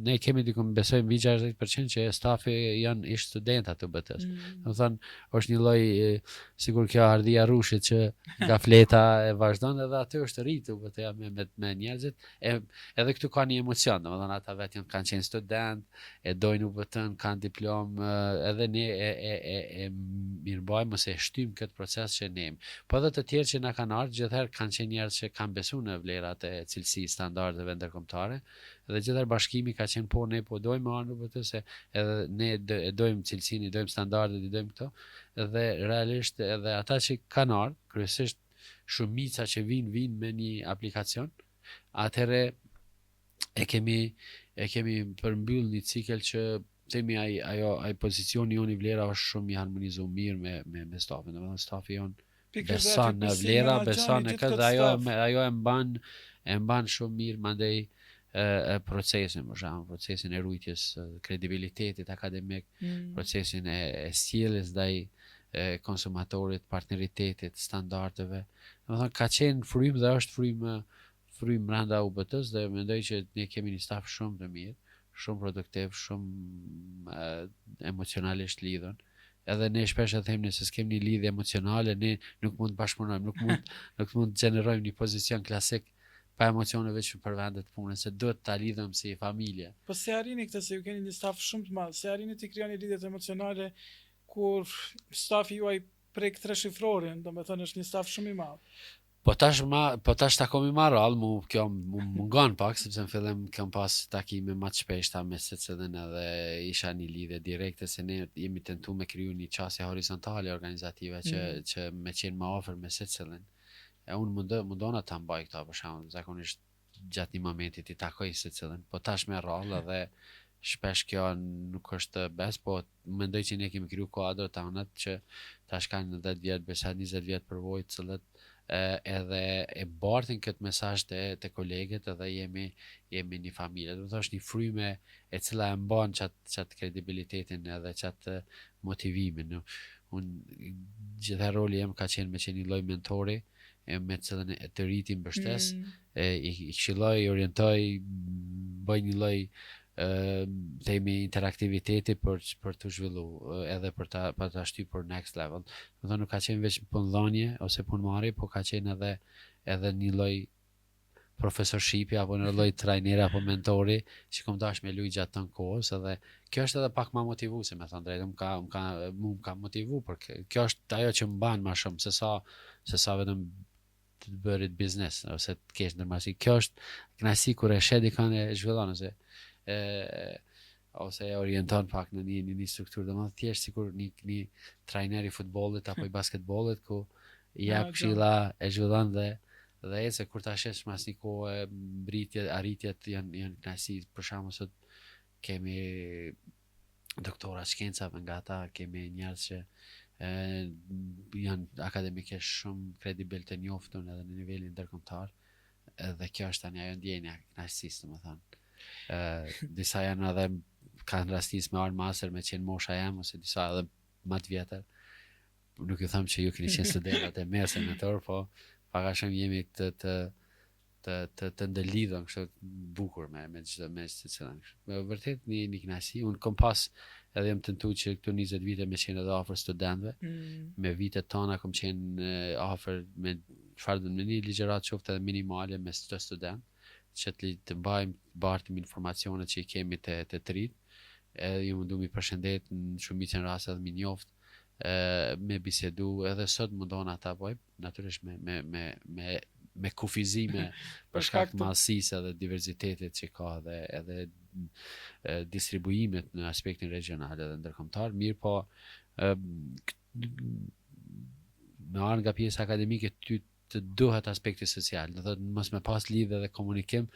Speaker 2: ne kemi dikun besojmë mbi 60% që stafi janë ish studentat të UBT-s. Do thënë është një lloj sigur kjo ardhia rushit që nga fleta e vazhdon edhe aty është rritë UBT-ja me njerëzit. Edhe këtu ka një emocion, domethënë ata vetë kanë qenë student, e dojnë UBT-n, kanë diplomë, edhe ne e mirëbajmë ose e shtym këtë proces që ne jemi. Po edhe të tjerë që na kanë ardhur gjithherë kanë qenë njerëz që kanë besuar në vlerat e cilësisë standardeve ndërkombëtare. Dhe gjithër bashkimi ka qenë po ne po dojmë anë UBT se edhe ne e dojmë cilësinë, i dojmë standardet, i dojmë këto, dhe realisht edhe ata që kanë ardhur, kryesisht shumica që vinë me një aplikacion, atëherë e kemi përmbyll një cikël që themi ai pozicioni jon i vlera është shumë i harmonizuar mirë me stafin. Domethënë stafi jon beson në vlera, beson në këtë dhe ajo e mban shumë mirë mandej procesin, për shembull, procesin e rujtjes kredibilitetit akademik, procesin e sjelljes ndaj konsumatorit, partneritetit, standardeve. Domethënë ka qenë frym dhe është frym brenda UBT-s dhe mendoj që ne kemi një staf shumë të mirë, shumë produktiv, shumë emocionalisht lidhur. Edhe ne shpesh e them nëse s'kem një lidhje emocionale, ne nuk mund të bashkëpunojmë, nuk mund të gjenerojmë një pozicion klasik pa emocione veç për vendet punës, se duhet ta lidhëm si familje.
Speaker 1: Po se arrini këtë se ju keni një staf shumë të madh, se arrini të krijoni lidhjet emocionale kur stafi juaj prek 3 shifrorin, domethënë është një staf shumë i madh.
Speaker 2: Po tash takom i marrë, kjo mungon pak, sepse në fillim kam pas takime më të shpeshta me secilin edhe isha një lidhje direkte se ne jemi tentuar me kriju një qasje horizontale organizative që me qenë më afër me secilin. E unë mundona ta mbaj këta për shembull, zakonisht gjatë një momenti i takoj secilin, po tash me rrallë dhe shpesh kjo nuk është bes, po mendoj që ne kemi kriju kuadrat tona që tash kanë 10 vjet, besa 20 vjet përvojë, të cilët edhe e bartin këtë mesazh te kolegët edhe jemi një familje. Do të thosh një fryme e cila e mban çat kredibilitetin edhe çat motivimin. Unë gjithë roli jem ka qenë me qenë një lloj mentori me cilën të rriti mbështes, i këshilloj, i orientoj, bëj një lloj themi interaktiviteti për të zhvillu edhe për ta shty për next level. Do thonë nuk ka qenë veç punëdhënie ose punëmarrje, po ka qenë edhe një lloj profesorshipi apo në lloj trajneri apo mentori që kom dash me luaj gjatë të kohës, edhe kjo është edhe pak më motivuese, me thënë drejtë, më ka motivu, për kjo është ajo që më ban më shumë se sa vetëm të bërit biznes ose të kesh ndërmarrësi. Kjo është kënaqësi kur e sheh dikon e zhvillon ose e orienton pak në një strukturë, domethënë thjesht sikur një trajner i futbollit apo i basketbollit ku i jap këshilla, e zhvillon dhe ecë kur ta shesh mas një kohë arritjet janë kënaqësi. Për shembull sot kemi doktora shkencave nga ata, kemi njerëz që janë akademikisht shumë kredibil të njoftun edhe në nivelin ndërkombëtar, edhe kjo është tani ajo ndjenja e kënaqësisë, domethënë. Disa janë edhe kanë rastisë me ardh master me qenë mosha jam, ose disa edhe më të vjetër. Nuk ju them që ju keni qenë studentat e mesme në tor, po pak a shumë jemi të ndëlidhur kështu bukur me çdo të cilën. Me vërtet një kënaqësi. Unë kom pas edhe jam tentuar që këtu 20 vite me qenë edhe afër studentëve. Me vitet tona kom qenë afër me çfarë do të një ligjërat qoftë edhe minimale me çdo student, që të bartim informacionet që i kemi të trit. Edhe ju mundu mi përshëndet në shumicën e raste dhe mi njoft, me bisedu, edhe sot mundon ata bëjmë, natyrisht me kufizime për shkak mallësisë edhe diversitetit që ka edhe distribuimet në aspektin regional edhe ndërkombëtar. Mirë po, me ardh nga pjesa akademike ty të duhet aspekti social, do thotë mos me pas lidhje dhe komunikim,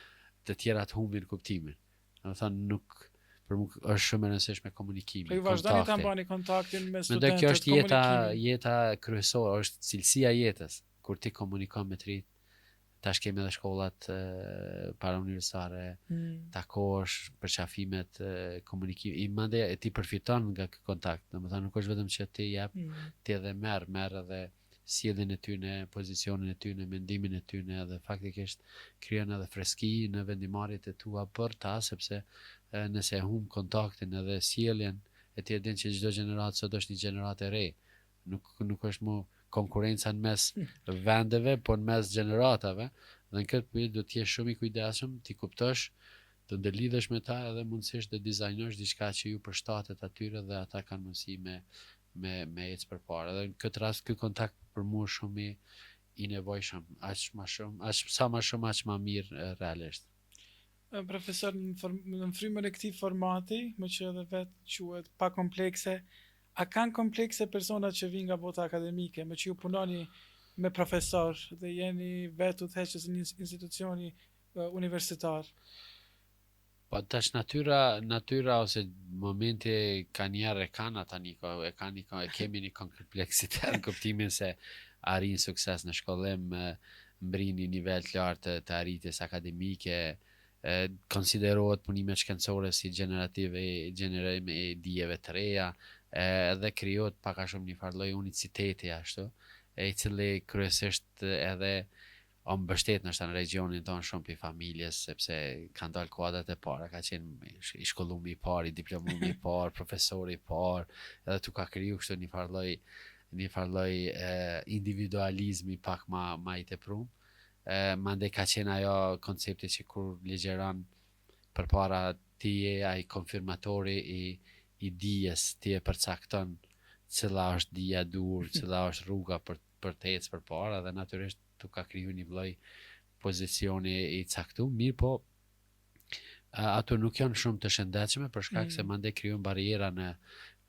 Speaker 2: të tjerat humbin kuptimin. Do thonë për mua është shumë e rëndësishme komunikimi.
Speaker 1: Ju vazhdoni ta mbani kontaktin me studentët.
Speaker 2: Mendoj kjo është jeta kryesore, është cilësia e jetës, kur ti komunikon me të rinjt. Tash kemi edhe shkollat parauniversitare, takosh, përqafimet, komunikim, i mandej ti përfiton nga ky kontakt. Domethënë nuk është vetëm që ti jep, ti edhe merr edhe sjelljen e tyre, pozicionin e tyre, mendimin e tyre, edhe faktikisht krijon edhe freski në vendimarrjet e tua për ta, sepse nëse humb kontaktin edhe sjelljen, e ti e din që çdo gjeneratë sot është një gjenoratë e re. Nuk është më konkurenca në mes vendeve, po në mes gjeneratave, dhe në këtë pyetje do të jesh shumë i kujdesshëm, ti kuptosh, të ndërlidhesh me ta edhe mundësisht të dizajnosh diçka që ju përshtatet atyre dhe ata kanë mundësi me ecë përpara. Dhe në këtë rast ky kontakt për mua shumë i nevojshëm, aq më shumë aq më mirë realisht.
Speaker 1: Profesor, në frymën e këtij formati, më që edhe vetë quhet pa komplekse, a kanë komplekse personat që vinë nga bota akademike, me që ju punoni me profesor dhe jeni vetë udhëheqës në një institucioni universitar?
Speaker 2: Po tash natyra ose momenti kanë ata kemi një kompleksitet në kuptimin se arrin sukses në shkollim, mbrin një nivel të lartë të arritjes akademike, konsiderohet punimet shkencore si gjenerim e dijeve të reja, edhe krijohet pak a shumë një farë lloj uniciteti ashtu, i cili kryesisht edhe o mbështet nështë në regionin tonë shumë për familjes, sepse kanë dalë kuadrat e para, ka qenë i shkollumi i parë, i diplomumi i parë, profesori i parë, edhe tu ka kriju kështu një farë lloj individualizmi pak ma i teprum. Mandej ka qenë ajo koncepti që kur ligjeron përpara tije, ai konfirmatori i dijes, ti e përcakton cila është dija dur, cila është rruga për të ecë përpara, dhe natyrisht tu ka kriju një lloj pozicioni i caktuar, mirë po ato nuk janë shumë të shëndetshme për shkak se mandej krijojnë bariera në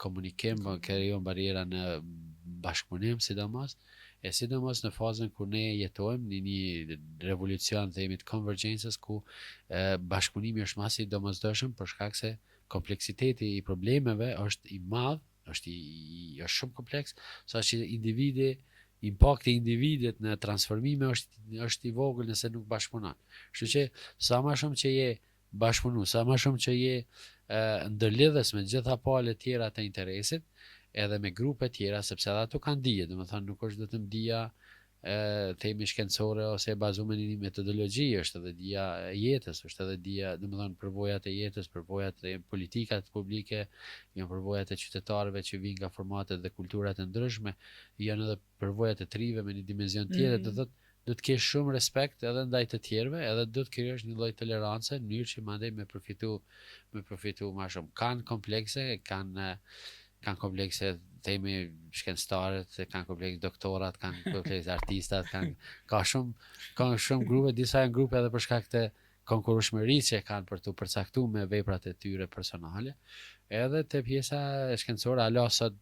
Speaker 2: komunikim, krijojnë bariera në bashkëpunim, sidomos në fazën kur ne jetojmë në një revolucion themi të konvergjencës, ku bashkëpunimi është masi i domosdoshëm për shkak se kompleksiteti i problemeve është i madh, është shumë kompleks, saqë impakti i individit në transformime është i vogël nëse nuk bashkëpunon. Kështu që sa më shumë që je bashkëpunu, sa më shumë që je ndërlidhes me gjitha palët tjera të interesit, edhe me grupe tjera, sepse edhe ato kanë dije, domethënë nuk është vetëm dija themi shkencore ose e bazuar në një metodologji, është edhe dia e jetës, është edhe dia, domethënë përvojat e jetës, përvojat e politikat publike, janë përvojat e qytetarëve që vijnë nga formatet dhe kulturat e ndryshme, janë edhe përvojat e trive me një dimension tjetër, do thotë do të kesh shumë respekt edhe ndaj të tjerëve, edhe do të krijosh një lloj tolerance në mënyrë që mandej me përfitu më shumë. Kanë komplekse themi shkencëtarët, kanë kompleks doktorat, kanë kompleks artistat, ka shumë grupe, disa janë grupe edhe për shkak të konkurrueshmërisë që kanë për të përcaktuar me veprat e tyre personale, edhe te pjesa shkencore ala sot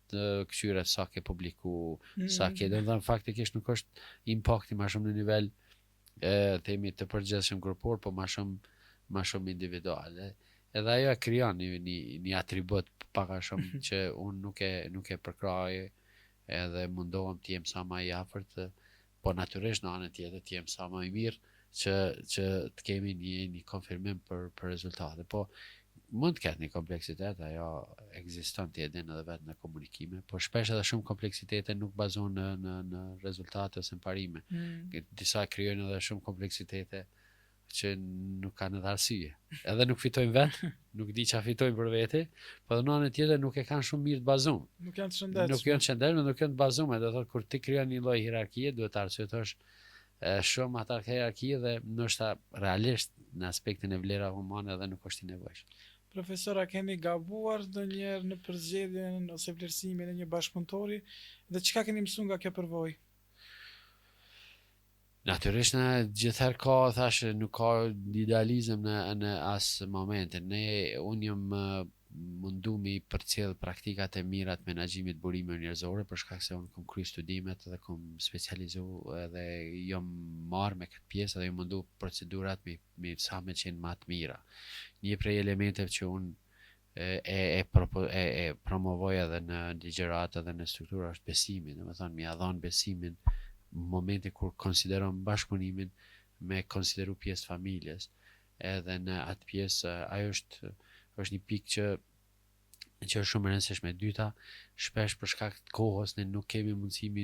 Speaker 2: këshyre sa ke publiku, sa ke, domethënë faktikisht nuk është impakti më shumë në nivel themi të përgjithshëm grupor, po më shumë individual. Edhe ajo e krijon një atribut pak a shumë që unë nuk e përkraj, edhe mundohem të jem sa më i afërt, po natyrisht në anën tjetër të jem sa më i mirë që të kemi një konfirmim për rezultate. Po mund të ketë një kompleksitet, ajo ekziston ti e din edhe vetë në komunikime, po shpesh edhe shumë kompleksitete nuk bazohen në rezultate ose në parime. Disa krijojnë edhe shumë kompleksitete që nuk kanë edhe arsye. Edhe nuk fitojnë vetë, nuk di çfarë fitojnë për vete, po në anën tjetër nuk e kanë shumë mirë të bazuar.
Speaker 1: Nuk janë të shëndetshme.
Speaker 2: Nuk janë të shëndetshme, nuk janë të bazuar, do thotë kur ti krijon një lloj hierarkie, duhet të arsyetosh shumë atë hierarkie dhe ndoshta realisht në aspektin e vlerave humane edhe nuk është i nevojshëm.
Speaker 1: Profesor, a keni gabuar ndonjëherë në përzgjedhjen ose vlerësimin e një bashkëpunëtori dhe çka keni mësuar nga kjo përvojë?
Speaker 2: Natyrisht në gjithherë ka, thash, nuk ka idealizëm në asë momentin. Unë jam mundu mi përcjell praktikat e mira të menaxhimit burimeve njerëzore për shkak se unë kam kryer studimet dhe kam specializu edhe jam marrë me këtë pjesë dhe jam mundu procedurat mi sa me qenë më të mira. Një prej elementeve që unë e promovoj edhe në ligjërat edhe në struktura është besimi, domethënë mi ia dhon besimin në momentin kur konsideron bashkëpunimin me konsideru pjesë të familjes, edhe në atë pjesë ajo është një pikë që është shumë e rëndësishme. Dyta, shpesh për shkak të kohës ne nuk kemi mundësi mi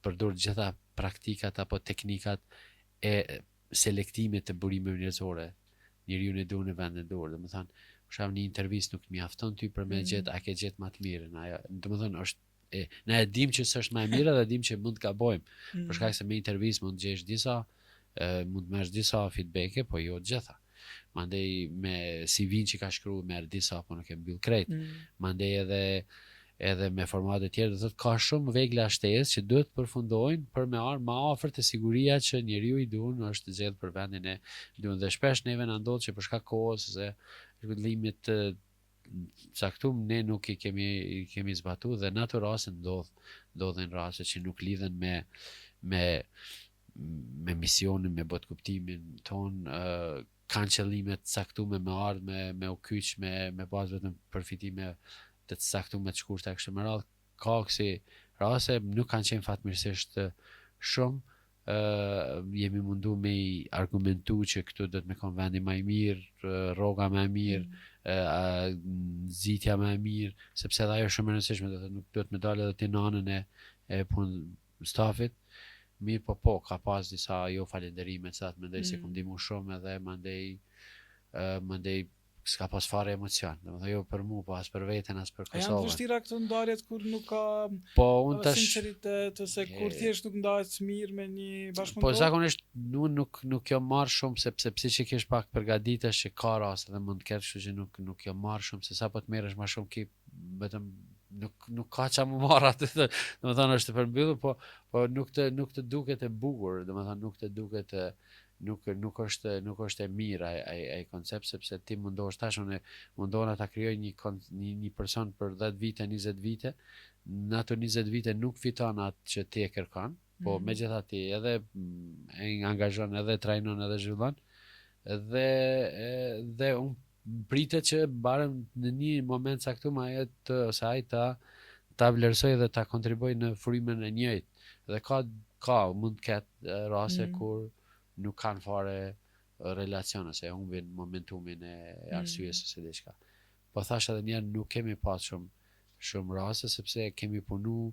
Speaker 2: përdor gjitha praktikat apo teknikat e selektimit të burimeve njerëzore. Njeriu e duan në vendin e dorë, domethënë, për shembull një intervistë nuk mjafton ty për me gjetë a ke gjetë më të mirën. Ajo, domethënë është ne e dim që s'është më e mira dhe dim që mund të gabojmë. Për shkak se me intervistë mund të gjesh mund të merresh disa feedbacke, po jo të gjitha. Mandej me CV-n që ka shkruar merr disa, po nuk e mbyll krejt. Mandej edhe me formate tjera, do thotë ka shumë vegla shtesë që duhet përfundojnë për me ardhur më afër te siguria që njeriu i duan është zgjedh për vendin e duan. Dhe shpesh neve na ndodh që për shkak kohës ose zhvillimit të caktum ne nuk i kemi zbatuar dhe në ato raste ndodhen raste që nuk lidhen me misionin, me botkuptimin ton, kanë qëllime të caktuara me ardhmë, me u kyç, me pas vetëm përfitime të caktuara të shkurtra kështu me radhë. Ka kësi raste nuk kanë qenë fatmirësisht shumë. Jemi mundu me i argumentu që këtu do të me konë vendi më i mirë, rroga më e mirë, nxitja më e mirë, sepse edhe ajo është shumë e rëndësishme, do të nuk duhet me dalë edhe ti në anën e punë stafit. Mirë po, ka pas disa jo falenderime, sa të mendoj se kom ndihmu shumë edhe mandej s'ka pas fare emocion, domethënë jo për mua, po as për veten, as për Kosovën.
Speaker 1: A janë të vështira këto ndarjet kur nuk ka sinqeritet ose kur thjesht nuk ndahet mirë me një bashkëpunëtor?
Speaker 2: Po zakonisht nuk jam marr shumë sepse psikikisht pak përgatitesh që ka raste dhe mund të ketë, kështu që nuk jam marr shumë se sa po të merresh më shumë ki vetëm nuk ka ça më marr atë, domethënë është të përmbyllur, po nuk të duket e bukur, domethënë nuk të duket nuk është e mirë ai koncept, sepse ti mundohesh tash mundohen ta krijoj një person për 10 vite, 20 vite. Në ato 20 vite nuk fiton atë që ti e kërkon, po megjithatë ti edhe e angazhon, edhe trajnon, edhe zhvillon. Dhe unë pritet që barem në një moment caktuar ai ta vlerësoj dhe ta kontribuoj në frymën e njëjtë. Dhe mund të ketë raste kur nuk kanë fare relacion ose humbin momentumin e arsyes ose diçka. Po thash edhe njerë nuk kemi pas shumë raste sepse kemi punu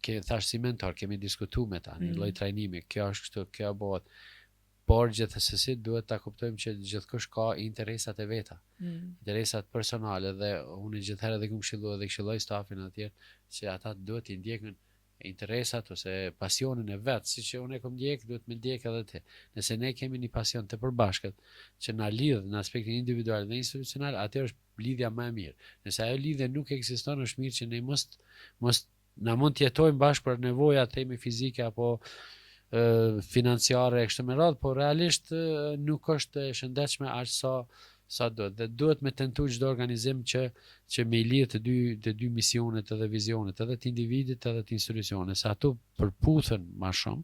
Speaker 2: thash si mentor, kemi diskutuar me ta, një
Speaker 1: Mm.
Speaker 2: lloj trajnimi, kjo është kështu, kjo bëhet. Por gjithsesi duhet ta kuptojmë që gjithkush ka interesat e veta, interesat personale dhe unë gjithherë edhe këshilloj stafin atje që ata duhet t'i ndjekin interesat ose pasionin e vet, siç unë e kam ndjek, duhet me ndjek edhe ti. Nëse ne kemi një pasion të përbashkët që na lidh në aspektin individual dhe institucional, atëherë është lidhja më e mirë. Nëse ajo lidhje nuk ekziston, është mirë që ne mos na mund të jetojmë bashkë për nevojat themi fizike apo financiare e kështu me radhë, por realisht nuk është e shëndetshme aq sa duhet. Dhe duhet me tentu çdo organizim që me i lidh të dy misionet edhe vizionet, edhe të individit edhe të institucionit, se ato përputhen më shumë,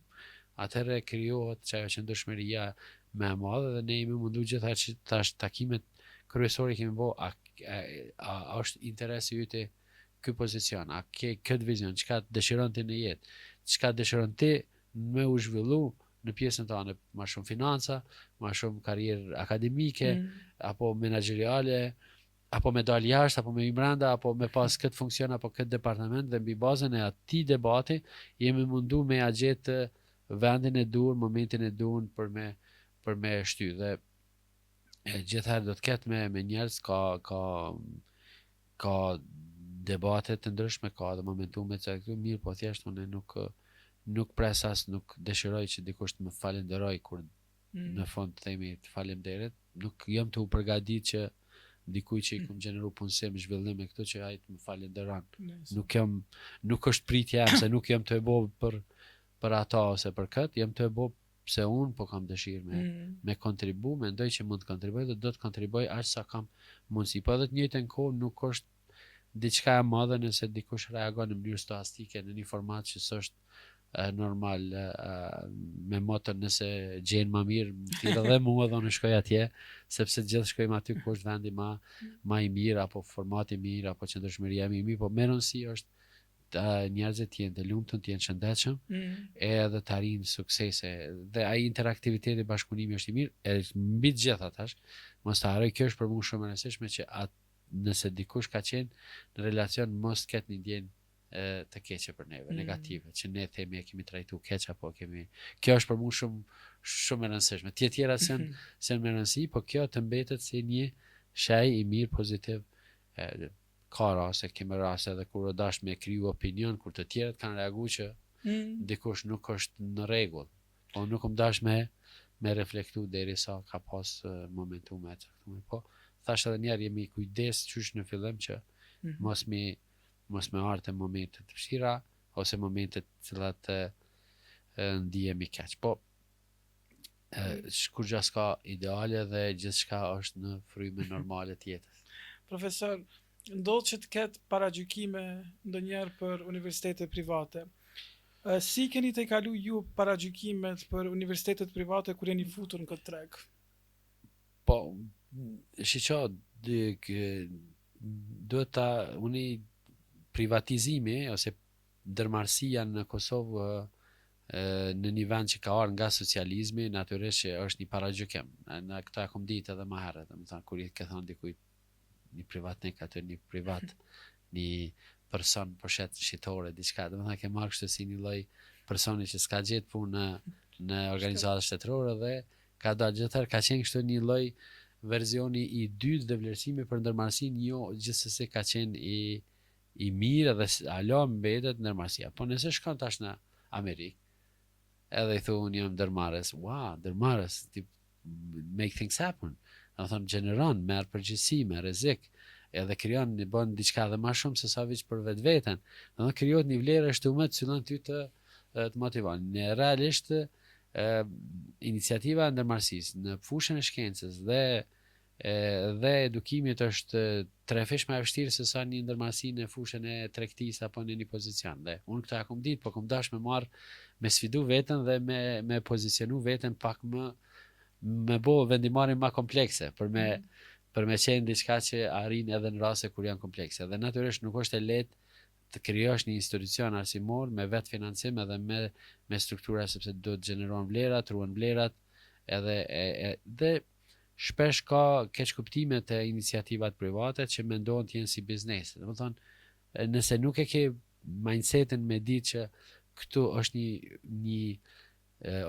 Speaker 2: atëherë krijohet çajo qëndrueshmëria më e madhe dhe ne jemi mundu gjithashtu që tash takimet kryesore kemi bë, a është interesi yt ky pozicion, a ke këtë vizion, çka dëshiron ti në jetë, çka dëshiron ti me u zhvillu në pjesën tënde, më shumë financa, më shumë karrierë akademike, apo menaxheriale, apo me dalë jashtë, apo me i brenda, apo me pas këtë funksion apo këtë departament, dhe mbi bazën e atij debati jemi mundu me ja gjetë vendin e dur, momentin e dur për me shty. Dhe gjithherë do të ketë me njerëz ka debate të ndryshme, ka dhe momentume të caktuara, mirë, po thjesht unë nuk pres as nuk dëshiroj që dikush të më falenderoj kur në fund themi të faleminderit, nuk jam të u përgatit që dikuj që i kam gjeneru punësim, zhvillim e këtu që ai të më falenderon. Nuk është pritje jam, se nuk jam të e bo për ata ose për këtë, jam të e bo pse unë po kam dëshirë me kontribu, mendoj që mund të kontriboj dhe do të kontriboj aq sa kam mundësi. Po edhe të njëjtën kohë nuk është diçka e madhe nëse dikush reagon në mënyrë stahastike në një format që s'është normal, me motën nëse gjenë ma mirë, tira dhe mua dhe unë shkoj atje, sepse gjithë shkojmë aty ku është vendi ma i mirë, apo formati mirë, apo qëndrueshmëria më i mirë, po me rëndësi është njerëzit të jenë të lumtur, të jenë shëndetshëm, edhe të arrijnë suksese. Dhe ai interaktiviteti, bashkëpunimi është i mirë, mbi të gjitha tash, mos ta harroj, kjo është për mua shumë e rëndësishme që nëse dikush ka qenë në relacion, mos ketë një ndjenjë të keqe për neve, negative, që ne themi e kemi trajtu keq apo kemi. Kjo është për mua shumë e rëndësishme. Tjera sen me rëndësi, po kjo të mbetet si një shaj i mirë pozitiv. Ka raste, kemi raste edhe kur dash me kriju opinion, kur të tjerët kanë reagu që dikush nuk është në rregull, po nuk më dash me reflektu derisa ka pas momentume e caktuara. Po thash edhe njerë jemi kujdes qysh në fillim që mos me ardhe momentet të vështira ose momentet cilat ndihemi keq. Po kur gjë s'ka ideale dhe gjithçka është në fryme normale të jetës.
Speaker 1: Profesor, ndodh që të ketë paragjykime ndonjëherë për universitetet private. Si keni të kalu ju paragjykimet për universitetet private kur jeni futur në këtë treg?
Speaker 2: Po, shiqo, duhet ta unë privatizimi ose ndërmarrësia në Kosovë në një vend që ka ardhur nga socializmi, natyrisht që është një paragjykim. Në këtë e kam ditë edhe më herët, domethënë kur i ke thënë dikujt një privatnik aty, një privat, një person përshet shitore, diçka, domethënë ke marrë kështu si një lloj personi që s'ka gjetë punë në organizata shtetërore dhe ka dalë gjithëherë, ka qenë kështu një lloj versioni i dytë dhe vlerësimi për ndërmarrësinë, jo gjithsesi ka qenë i mirë dhe alo mbetet ndërmarrësia. Po nëse shkon tash në Amerikë, edhe i thonë jam ndërmarrës, wow, ndërmarrës, make things happen. Do të thonë gjeneron, merr përgjegjësi, merr rrezik, edhe krijon bën diçka edhe më shumë se sa veç për vetveten. Do të krijohet një vlerë shtumë të cilën ty të motivon. Ne realisht iniciativa e ndërmarrësisë në fushën e shkencës dhe edukimit është trefish më e vështirë se sa një ndërmarrësi në fushën e tregtisë apo në një pozicion. Dhe unë këtë e kam ditë, po kam dash me sfidu veten dhe me pozicionu veten pak me bo vendimarrje më komplekse për me qenë diçka që arrin edhe në raste kur janë komplekse. Dhe natyrisht nuk është e lehtë të krijosh një institucion arsimor me vetë financim edhe me struktura, sepse do të gjeneron vlerat, ruan vlerat, dhe shpesh ka keq kuptime të iniciativat private që mendojnë të jenë si biznese. Domethënë, nëse nuk e ke mindsetin me ditë që këtu është një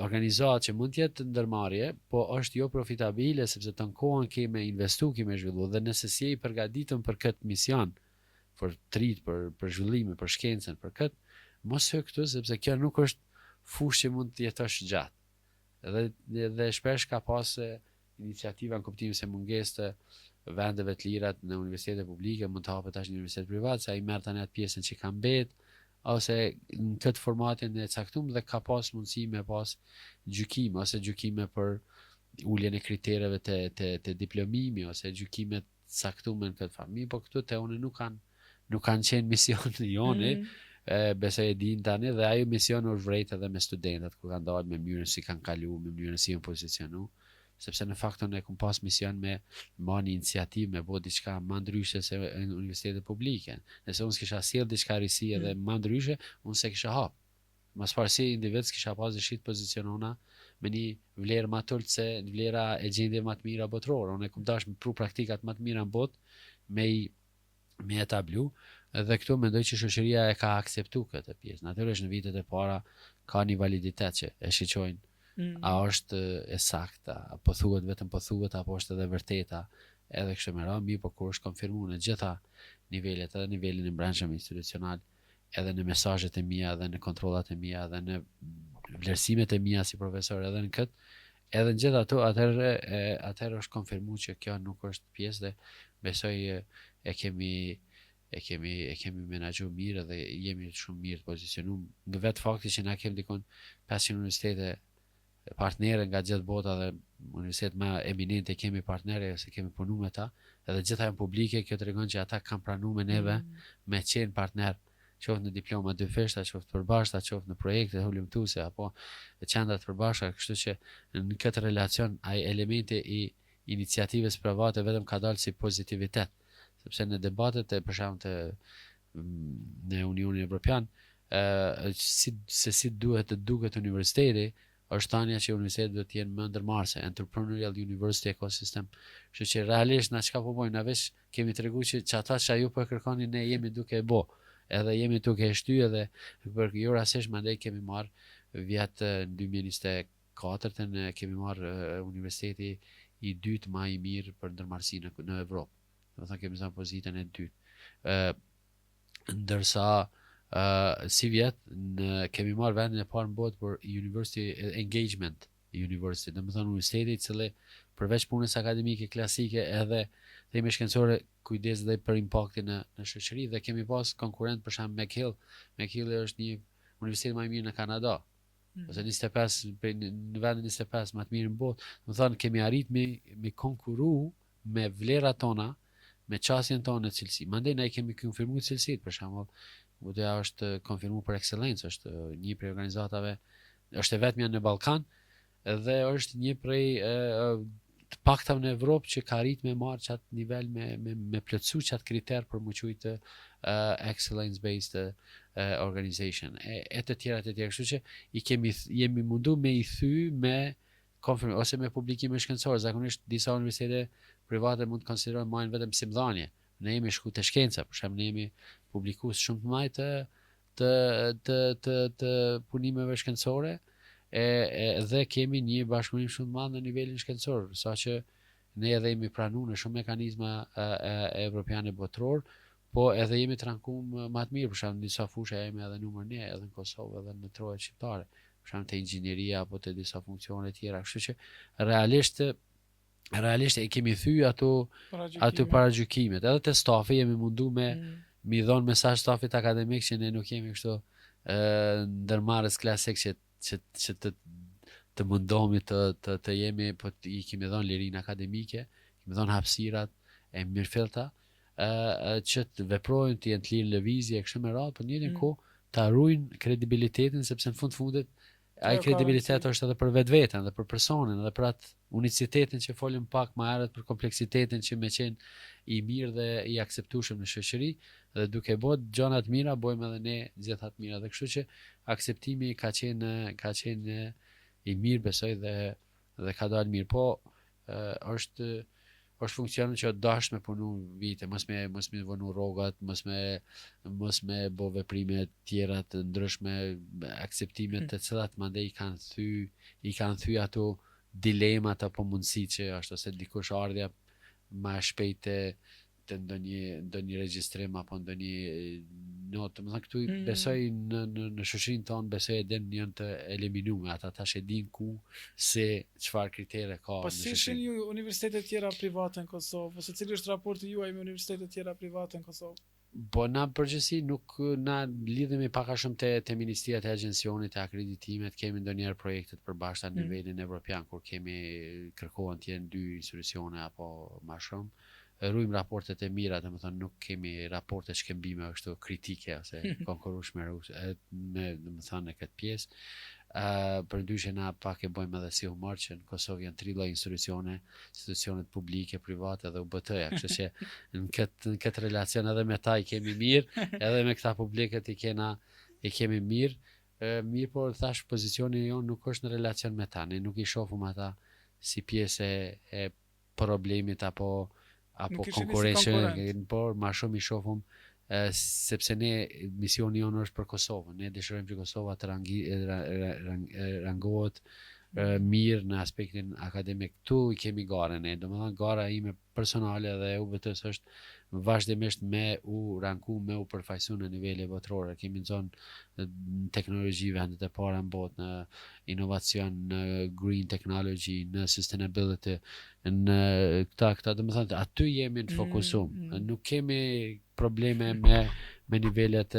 Speaker 2: organizatë që mund të jetë ndërmarrje, po është jo profitabile sepse të në kohën keme investu, keme zhvillu, dhe nëse si je i përgatitëm për këtë mision, për trit, për zhvillime, për shkencën, për këtë, mos hë këtu sepse kjo nuk është fushë që mund të jetosh gjatë. Dhe shpesh ka pas iniciativa në kuptimin se mungesë të vendeve të lirat në universitete publike mund të hapet tash në universitet privat, se ai merr tani atë pjesën që ka mbet, ose në këtë formatin e caktuar dhe ka pas mundësi me pas gjykime ose gjykime për uljen e kritereve të diplomimi ose gjykime të caktuara në këtë fami, po këtu te unë nuk kanë qenë misioni joni. Besoj e din tani dhe ajo mision është vrejt edhe me studentët ku kanë dalë me mënyrën si kanë kalu, me mënyrën si janë pozicionu, sepse në fakt unë kam pas mision me marrë një iniciativë me bë diçka më ndryshe se në universitetet publike. Nëse unë s'kisha sjell diçka risi edhe më ndryshe, unë se kisha hap. Mas pari si individ s'kisha pas dëshirë të pozicionona me një vlerë më të ulët se vlera e gjendjeve më të mira botërore. Unë kam dashur me pru praktikat më të mira në botë me etablu. Dhe këtu mendoj që shoqëria e ka akceptu këtë pjesë. Natyrisht në vitet e para ka një validitet që e shiqojnë a është e sakta, apo thuhet vetëm po thuhet apo është edhe vërteta, edhe kështu me radhë, po kur është konfirmuar në gjitha nivelet, edhe nivelin e brendshëm institucional, edhe në mesazhet e mia, edhe në kontrollat e mia, edhe në vlerësimet e mia si profesor, edhe në këtë, edhe në gjithë ato, atëherë është konfirmuar që kjo nuk është pjesë dhe besoj e kemi menaxhu mirë dhe jemi shumë mirë të pozicionuar. Në vetë fakti që na kemi dikon 500 universitete partnere nga gjithë bota dhe universitet më eminente kemi partnere se kemi punu me ta, edhe gjitha janë publike, kjo tregon që ata kanë pranuar me neve me qenë partner, qoftë në diploma dy feshta, qoftë përbashkëta, qoftë në projekte hulumtuese apo qendra të përbashkëta, kështu që në këtë relacion ai elementi i iniciativës private vetëm ka dalë si pozitivitet. Sepse në debatet e për shembull në Unionin Evropian si duhet të duket universiteti, është tania që universitetet do të jenë më ndërmarrëse, entrepreneurial university ecosystem. Kështu që realisht na çka po bojnë, na veç kemi treguar që ata që ju po kërkoni ne jemi duke e bë. Edhe jemi duke e shtyë edhe për jo rastësisht mandej kemi marr vjet në 2024 kemi marr universiteti i dytë më i mirë për ndërmarrësi në Evropë. Do të thënë kemi zënë pozitën e dytë. Ndërsa si vjet kemi marrë vendin e parë në botë për University Engagement University, do të thënë universiteti i cili përveç punës akademike klasike edhe themi shkencore kujdes dhe për impaktin në shoqëri dhe kemi pas konkurrent për shembull McGill. McGill është një universitet më i mirë në Kanada. Ose 25 në vendin 25 më të mirë në botë. Do të thënë kemi arrit me konkuru me vlerat tona, me qasjen tonë në cilësi. Mandej ne kemi konfirmuar cilësitë, për shembull, UDA është konfirmuar për ekselencë, është një prej organizatave, është e vetmja në Ballkan dhe është një prej të paktave në Evropë që ka arrit me marrë çat nivel me plotësu çat kriter për më quajtë excellence based organization e të tjera, kështu që jemi mundu me i thy me konfirm ose me publikime shkencore. Zakonisht disa universitete private mund të konsiderojnë marrin vetëm si mbdhanje. Ne jemi shku të shkenca, për shembull ne jemi publikues shumë të mëdha të punimeve shkencore dhe kemi një bashkëpunim shumë të madh në nivelin shkencor, saqë ne edhe jemi pranuar në shumë mekanizma evropiane botëror, po edhe jemi të rankuar më të mirë, për shembull disa fushë jemi edhe numër 1 edhe në Kosovë edhe në trojet shqiptare, për shembull te inxhinieria apo te disa funksione tjera, kështu që realisht e kemi thyr ato paragjykimet, edhe te stafi jemi mundu mi dhon mesazh stafit akademik që ne nuk jemi kështu ndërmarrës klasik që të mundohemi të jemi, po i kemi dhënë lirinë akademike, kemi dhënë hapësirat e mirëfillta që të veprojnë, të jenë të lirë lëvizje e kështu me radhë, por në njëjtën kohë të arrujnë kredibilitetin, sepse në fundit ai kredibilitet është edhe për vetveten dhe për personin dhe për atë unicitetin që folëm pak më herët, për kompleksitetin që me qenë i mirë dhe i akceptueshëm në shoqëri, dhe duke bërë gjëra të mira bëjmë edhe ne gjithë të mira, dhe kështu që akceptimi ka qenë i mirë besoj dhe ka dalë mirë, po është funksionin që dash me punu vite, mos me vënu rrogat, mos me bo veprime tjera të ndryshme, akceptime të cilat mandej i kanë thy ato dilemat apo mundësi që është, ose dikush ardhja ma shpejt të ndonjë regjistrim apo ndonjë notë. Më thënë këtu besoj në shoqërinë tonë, besoj e den janë të eliminuar, ata tash e din ku se çfarë kritere ka
Speaker 1: Po
Speaker 2: në
Speaker 1: si
Speaker 2: shoqëri.
Speaker 1: ishin ju universitetet tjera private në Kosovë, ose cili është raporti juaj me universitetet tjera private në Kosovë?
Speaker 2: Po na përgjithësi nuk na lidhemi pak a shumë te ministria e agjencionit, te akreditimet, kemi ndonjëherë projekte të përbashkëta në nivelin evropian kur kemi kërkohen të jenë 2 institucione apo më shumë. Rrujmë raportet e mira, domethënë nuk kemi raporte shkëmbime kështu kritike ose konkurrueshme domethënë në këtë pjesë. Përndryshe na pak e bëjmë edhe si humor që në Kosovë janë 3 lloj institucionet publike, private dhe UBT-ja, kështu që në këtë relacion edhe me ta i kemi mirë, edhe me këta publiket i kemi mirë. Mirë, por thash pozicioni jonë nuk është në relacion me ta, ne nuk i shohim ata si pjesë e problemit apo konkurrencë, por më shumë i shohim sepse ne misioni jonë është për Kosovën. Ne dëshirojmë që Kosova të rangohet mirë në aspektin akademik. Tu i kemi garën ne, domethënë gara ime personale dhe UBT-s është vazhdimisht me u ranku, me u përfaqësu në nivele botërore. Kemi në teknologji vendet e para në botë, në inovacion, në green technology, në sustainability, në këta domethënë aty jemi të fokusuar. Nuk kemi probleme me nivelet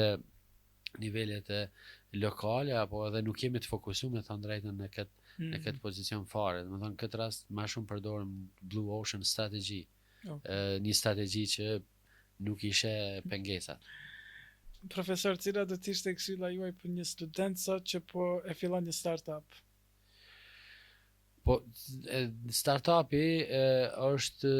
Speaker 2: lokale apo edhe nuk jemi të fokusuar me thënë drejtën në këtë pozicion fare. Domethënë këtë rast më shumë përdorim Blue Ocean Strategy. Një strategji që nuk ishe pengesat.
Speaker 1: Profesor, cila do të ishte këshilla juaj për një student sot që po e fillon një startup?
Speaker 2: Po startupi është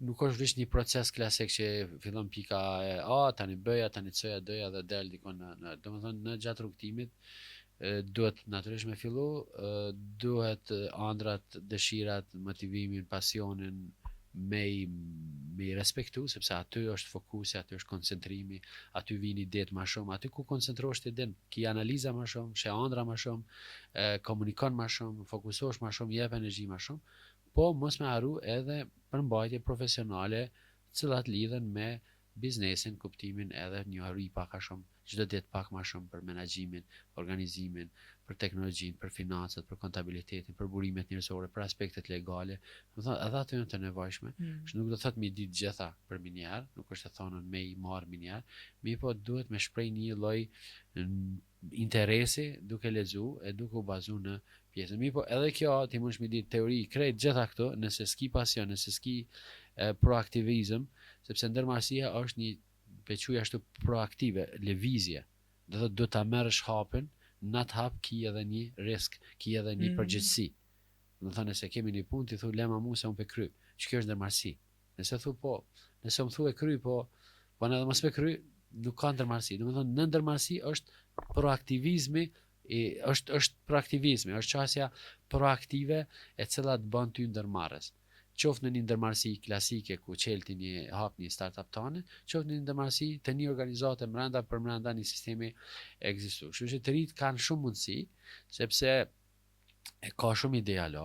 Speaker 2: nuk është vetëm një proces klasik që fillon pika A, tani B-ja, tani C-ja, D-ja dhe del dikon domethënë në gjatë rrugtimit duhet natyrisht me fillu, duhet ëndrat, dëshirat, motivimin, pasionin me i respektu, sepse aty është fokusi, aty është koncentrimi, aty vini det më shumë, aty ku koncentrohesh ti din, ki analiza më shumë, she ëndra më shumë, komunikon më shumë, fokusohesh më shumë, jep energji më shumë, po mos me harru edhe përmbajtje profesionale, cilat lidhen me biznesin, kuptimin edhe një harri pak a shumë, çdo ditë pak më shumë për menaxhimin, organizimin, për teknologjinë, për financat, për kontabilitetin, për burimet njerëzore, për aspektet legale. Domethënë edhe ato janë të nevojshme. Që nuk do thotë mi ditë gjitha për minjar, nuk është të thonën me i marr minjar, po duhet me shpreh një lloj interesi duke lexu e duke u bazu në pjesën. Po edhe kjo ti mund të ditë teori krejt gjitha këto, nëse s'ki pasion, nëse s'ki proaktivizëm, sepse ndërmarrësia është një veçuja ashtu proaktive, lëvizje. Do ta merresh hapin, në atë hap ki edhe një risk, ki edhe një përgjegjësi. Do të thonë nëse kemi një punë, ti thu lema mua se unë pe kry. Ç'kjo është ndërmarrësi. Nëse thu po, nëse më thu e kry, po edhe mos pe kry, nuk ka ndërmarrësi. Do të thonë në ndërmarrësi është proaktivizmi, është proaktivizmi, është çësia proaktive e cila të bën ty ndërmarrës. Qoftë në një ndërmarrësi klasike ku qelti hap një startup tane, qoftë në një ndërmarrësi të një organizate brenda një sistemi ekzistues. Kështu që të rinjt kanë shumë mundësi, sepse ka shumë ideala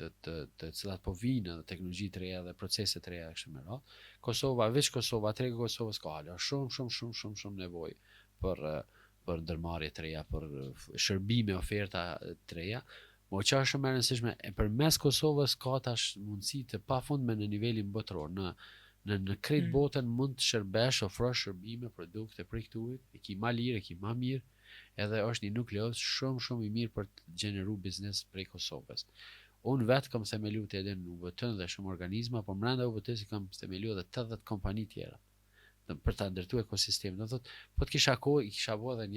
Speaker 2: të cilat po vinë dhe teknologji të reja dhe procese të reja kështu me radhë. Kosova, veç Kosova, tregu Kosovës ka shumë nevojë për ndërmarrje të reja, për shërbime, oferta të reja. Po që është më e rëndësishme, përmes Kosovës ka tash mundësi të pafundme në nivelin botëror. Në krejt botën mund të shërbesh, ofrosh shërbime, produkte prej këtu, e ki ma lirë, e ki ma mirë, edhe është një nukleos shumë i mirë për të gjeneru biznes prej Kosovës. Unë vetë kam themelu të edhe në UBT-n dhe shumë organizma, por mbrenda UBT-s kam themelu edhe 80 kompani tjera për ta ndërtuar ekosistemin. Do thotë, po të kisha kohë, i kisha bërë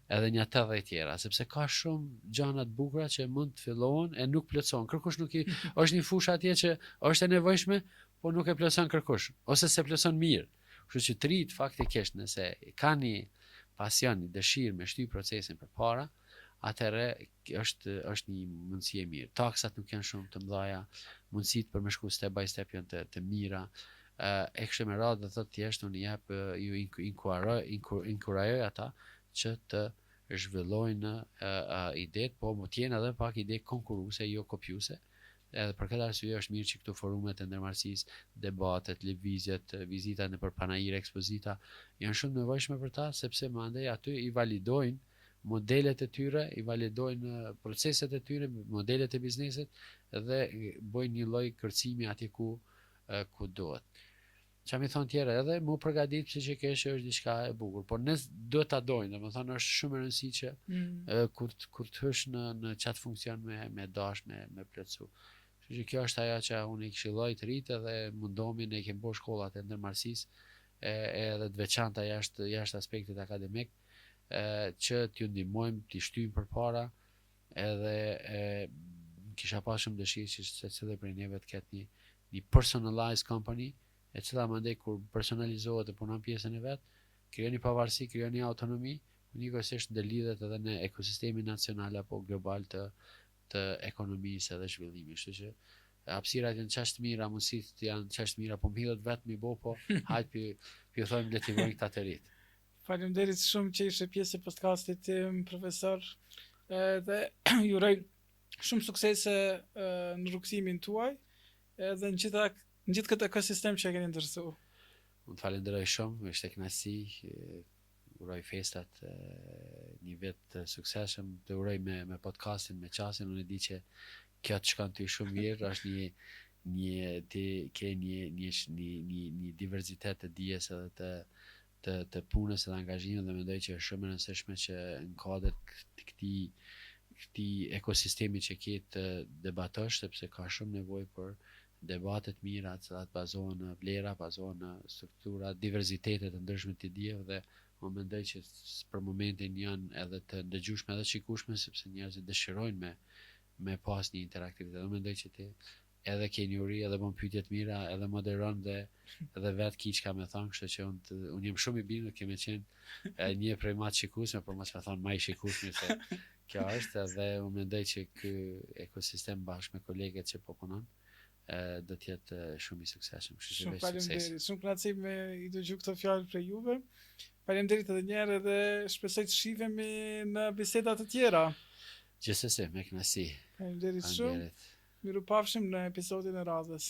Speaker 2: edhe një 80 tjera, sepse ka shumë gjëra të bukura që mund të fillohen e nuk plotësohen. Kërkush nuk është një fushë atje që është e nevojshme, po nuk e plotëson kërkush, ose se plotëson mirë. Kështu që të rit faktikisht nëse ka një pasion, një dëshirë me shty procesin përpara, atëherë është një mundësi e mirë. Taksat nuk janë shumë të mëdha, mundësitë për me shku step by step janë të mira. E kështu me radhë dhe thotë thjesht unë ju inkurajoj ata që të zhvillojnë idetë, po më t'jenë edhe pak ide konkurruese, jo kopjuese. Edhe për këtë arsye është mirë që këtu forumet e ndërmarrësisë, debatet, lëvizjet, vizitat nëpër panajire, ekspozita janë shumë nevojshme për ta, sepse mandej aty i validojnë modelet e tyre, i validojnë proceset e tyre, modelet e biznesit dhe bojnë një lloj kërcimi atje ku duhet. Qa mi thonë tjera, edhe mu përgadit psikikisht është diçka e bukur, por ne do ta dojnë, domethënë është shumë e rëndësishme kur të hysh në çat funksion me dash me plotsu. Kështu që kjo është ajo që unë i këshilloj të rritë edhe mundohemi, ne kemi bërë shkollat e ndërmarrësisë edhe të veçanta jashtë aspektit akademik, që t'ju ndihmojmë, t'i shtyjmë përpara, edhe kisha pas shumë dëshirë që secili prej neve të ketë një personalized company, e cila mandej kur personalizohet e punon pjesën e vet, krijon një pavarësi, krijon një autonomi, njëkohësisht dhe lidhet edhe në ekosistemin nacional apo global të ekonomisë edhe zhvillimit. Kështu që hapësirat janë çast të mira, mundësitë janë çast të mira, po mbyllet vetëm i bo, po hajt pi thojmë le t'i bëjmë këta të rit.
Speaker 1: Faleminderit shumë që ishe pjesë e podcastit tim, profesor. Dhe ju uroj shumë suksese në rrugtimin tuaj edhe në gjithë këtë ekosistem që e keni ndërsu.
Speaker 2: Unë të falenderoj shumë, ishte kënaqësi, uroj festat një vit të suksesshëm, të uroj me podcastin, me qasin, unë e di që kjo të shkon ty shumë mirë, është një diversitet të dijes edhe të punës edhe angazhimit, dhe mendoj që është shumë e rëndësishme që në kuadër të këtij ekosistemi që ke të debatosh, sepse ka shumë nevojë për debatet mira, të cilat bazohen në vlera, bazohen në struktura, diversitetet të ndryshme të dijeve, dhe unë mendoj që për momentin janë edhe të ndëgjueshme edhe shikueshme, sepse njerëzit dëshirojnë me pas një interaktivitet. Unë mendoj që ti edhe ke një uri, edhe bën pyetje të mira, edhe moderon dhe vetë ki çka më thon, kështu që unë jam shumë i bindur që me qenë një prej më të shikuesme, por mos më thon më i shikueshmi se kjo është, edhe unë mendoj që ky ekosistem bashkë me kolegët që po punon do të jetë shumë i suksesshëm.
Speaker 1: Shumë faleminderit. Shumë kënaqësi me i dëgju këto fjalë prej juve. Faleminderit edhe një herë dhe shpresoj të shihemi në biseda të tjera.
Speaker 2: Gjithsesi, me kënaqësi.
Speaker 1: Faleminderit shumë. Mirupafshim në episodin e radhës.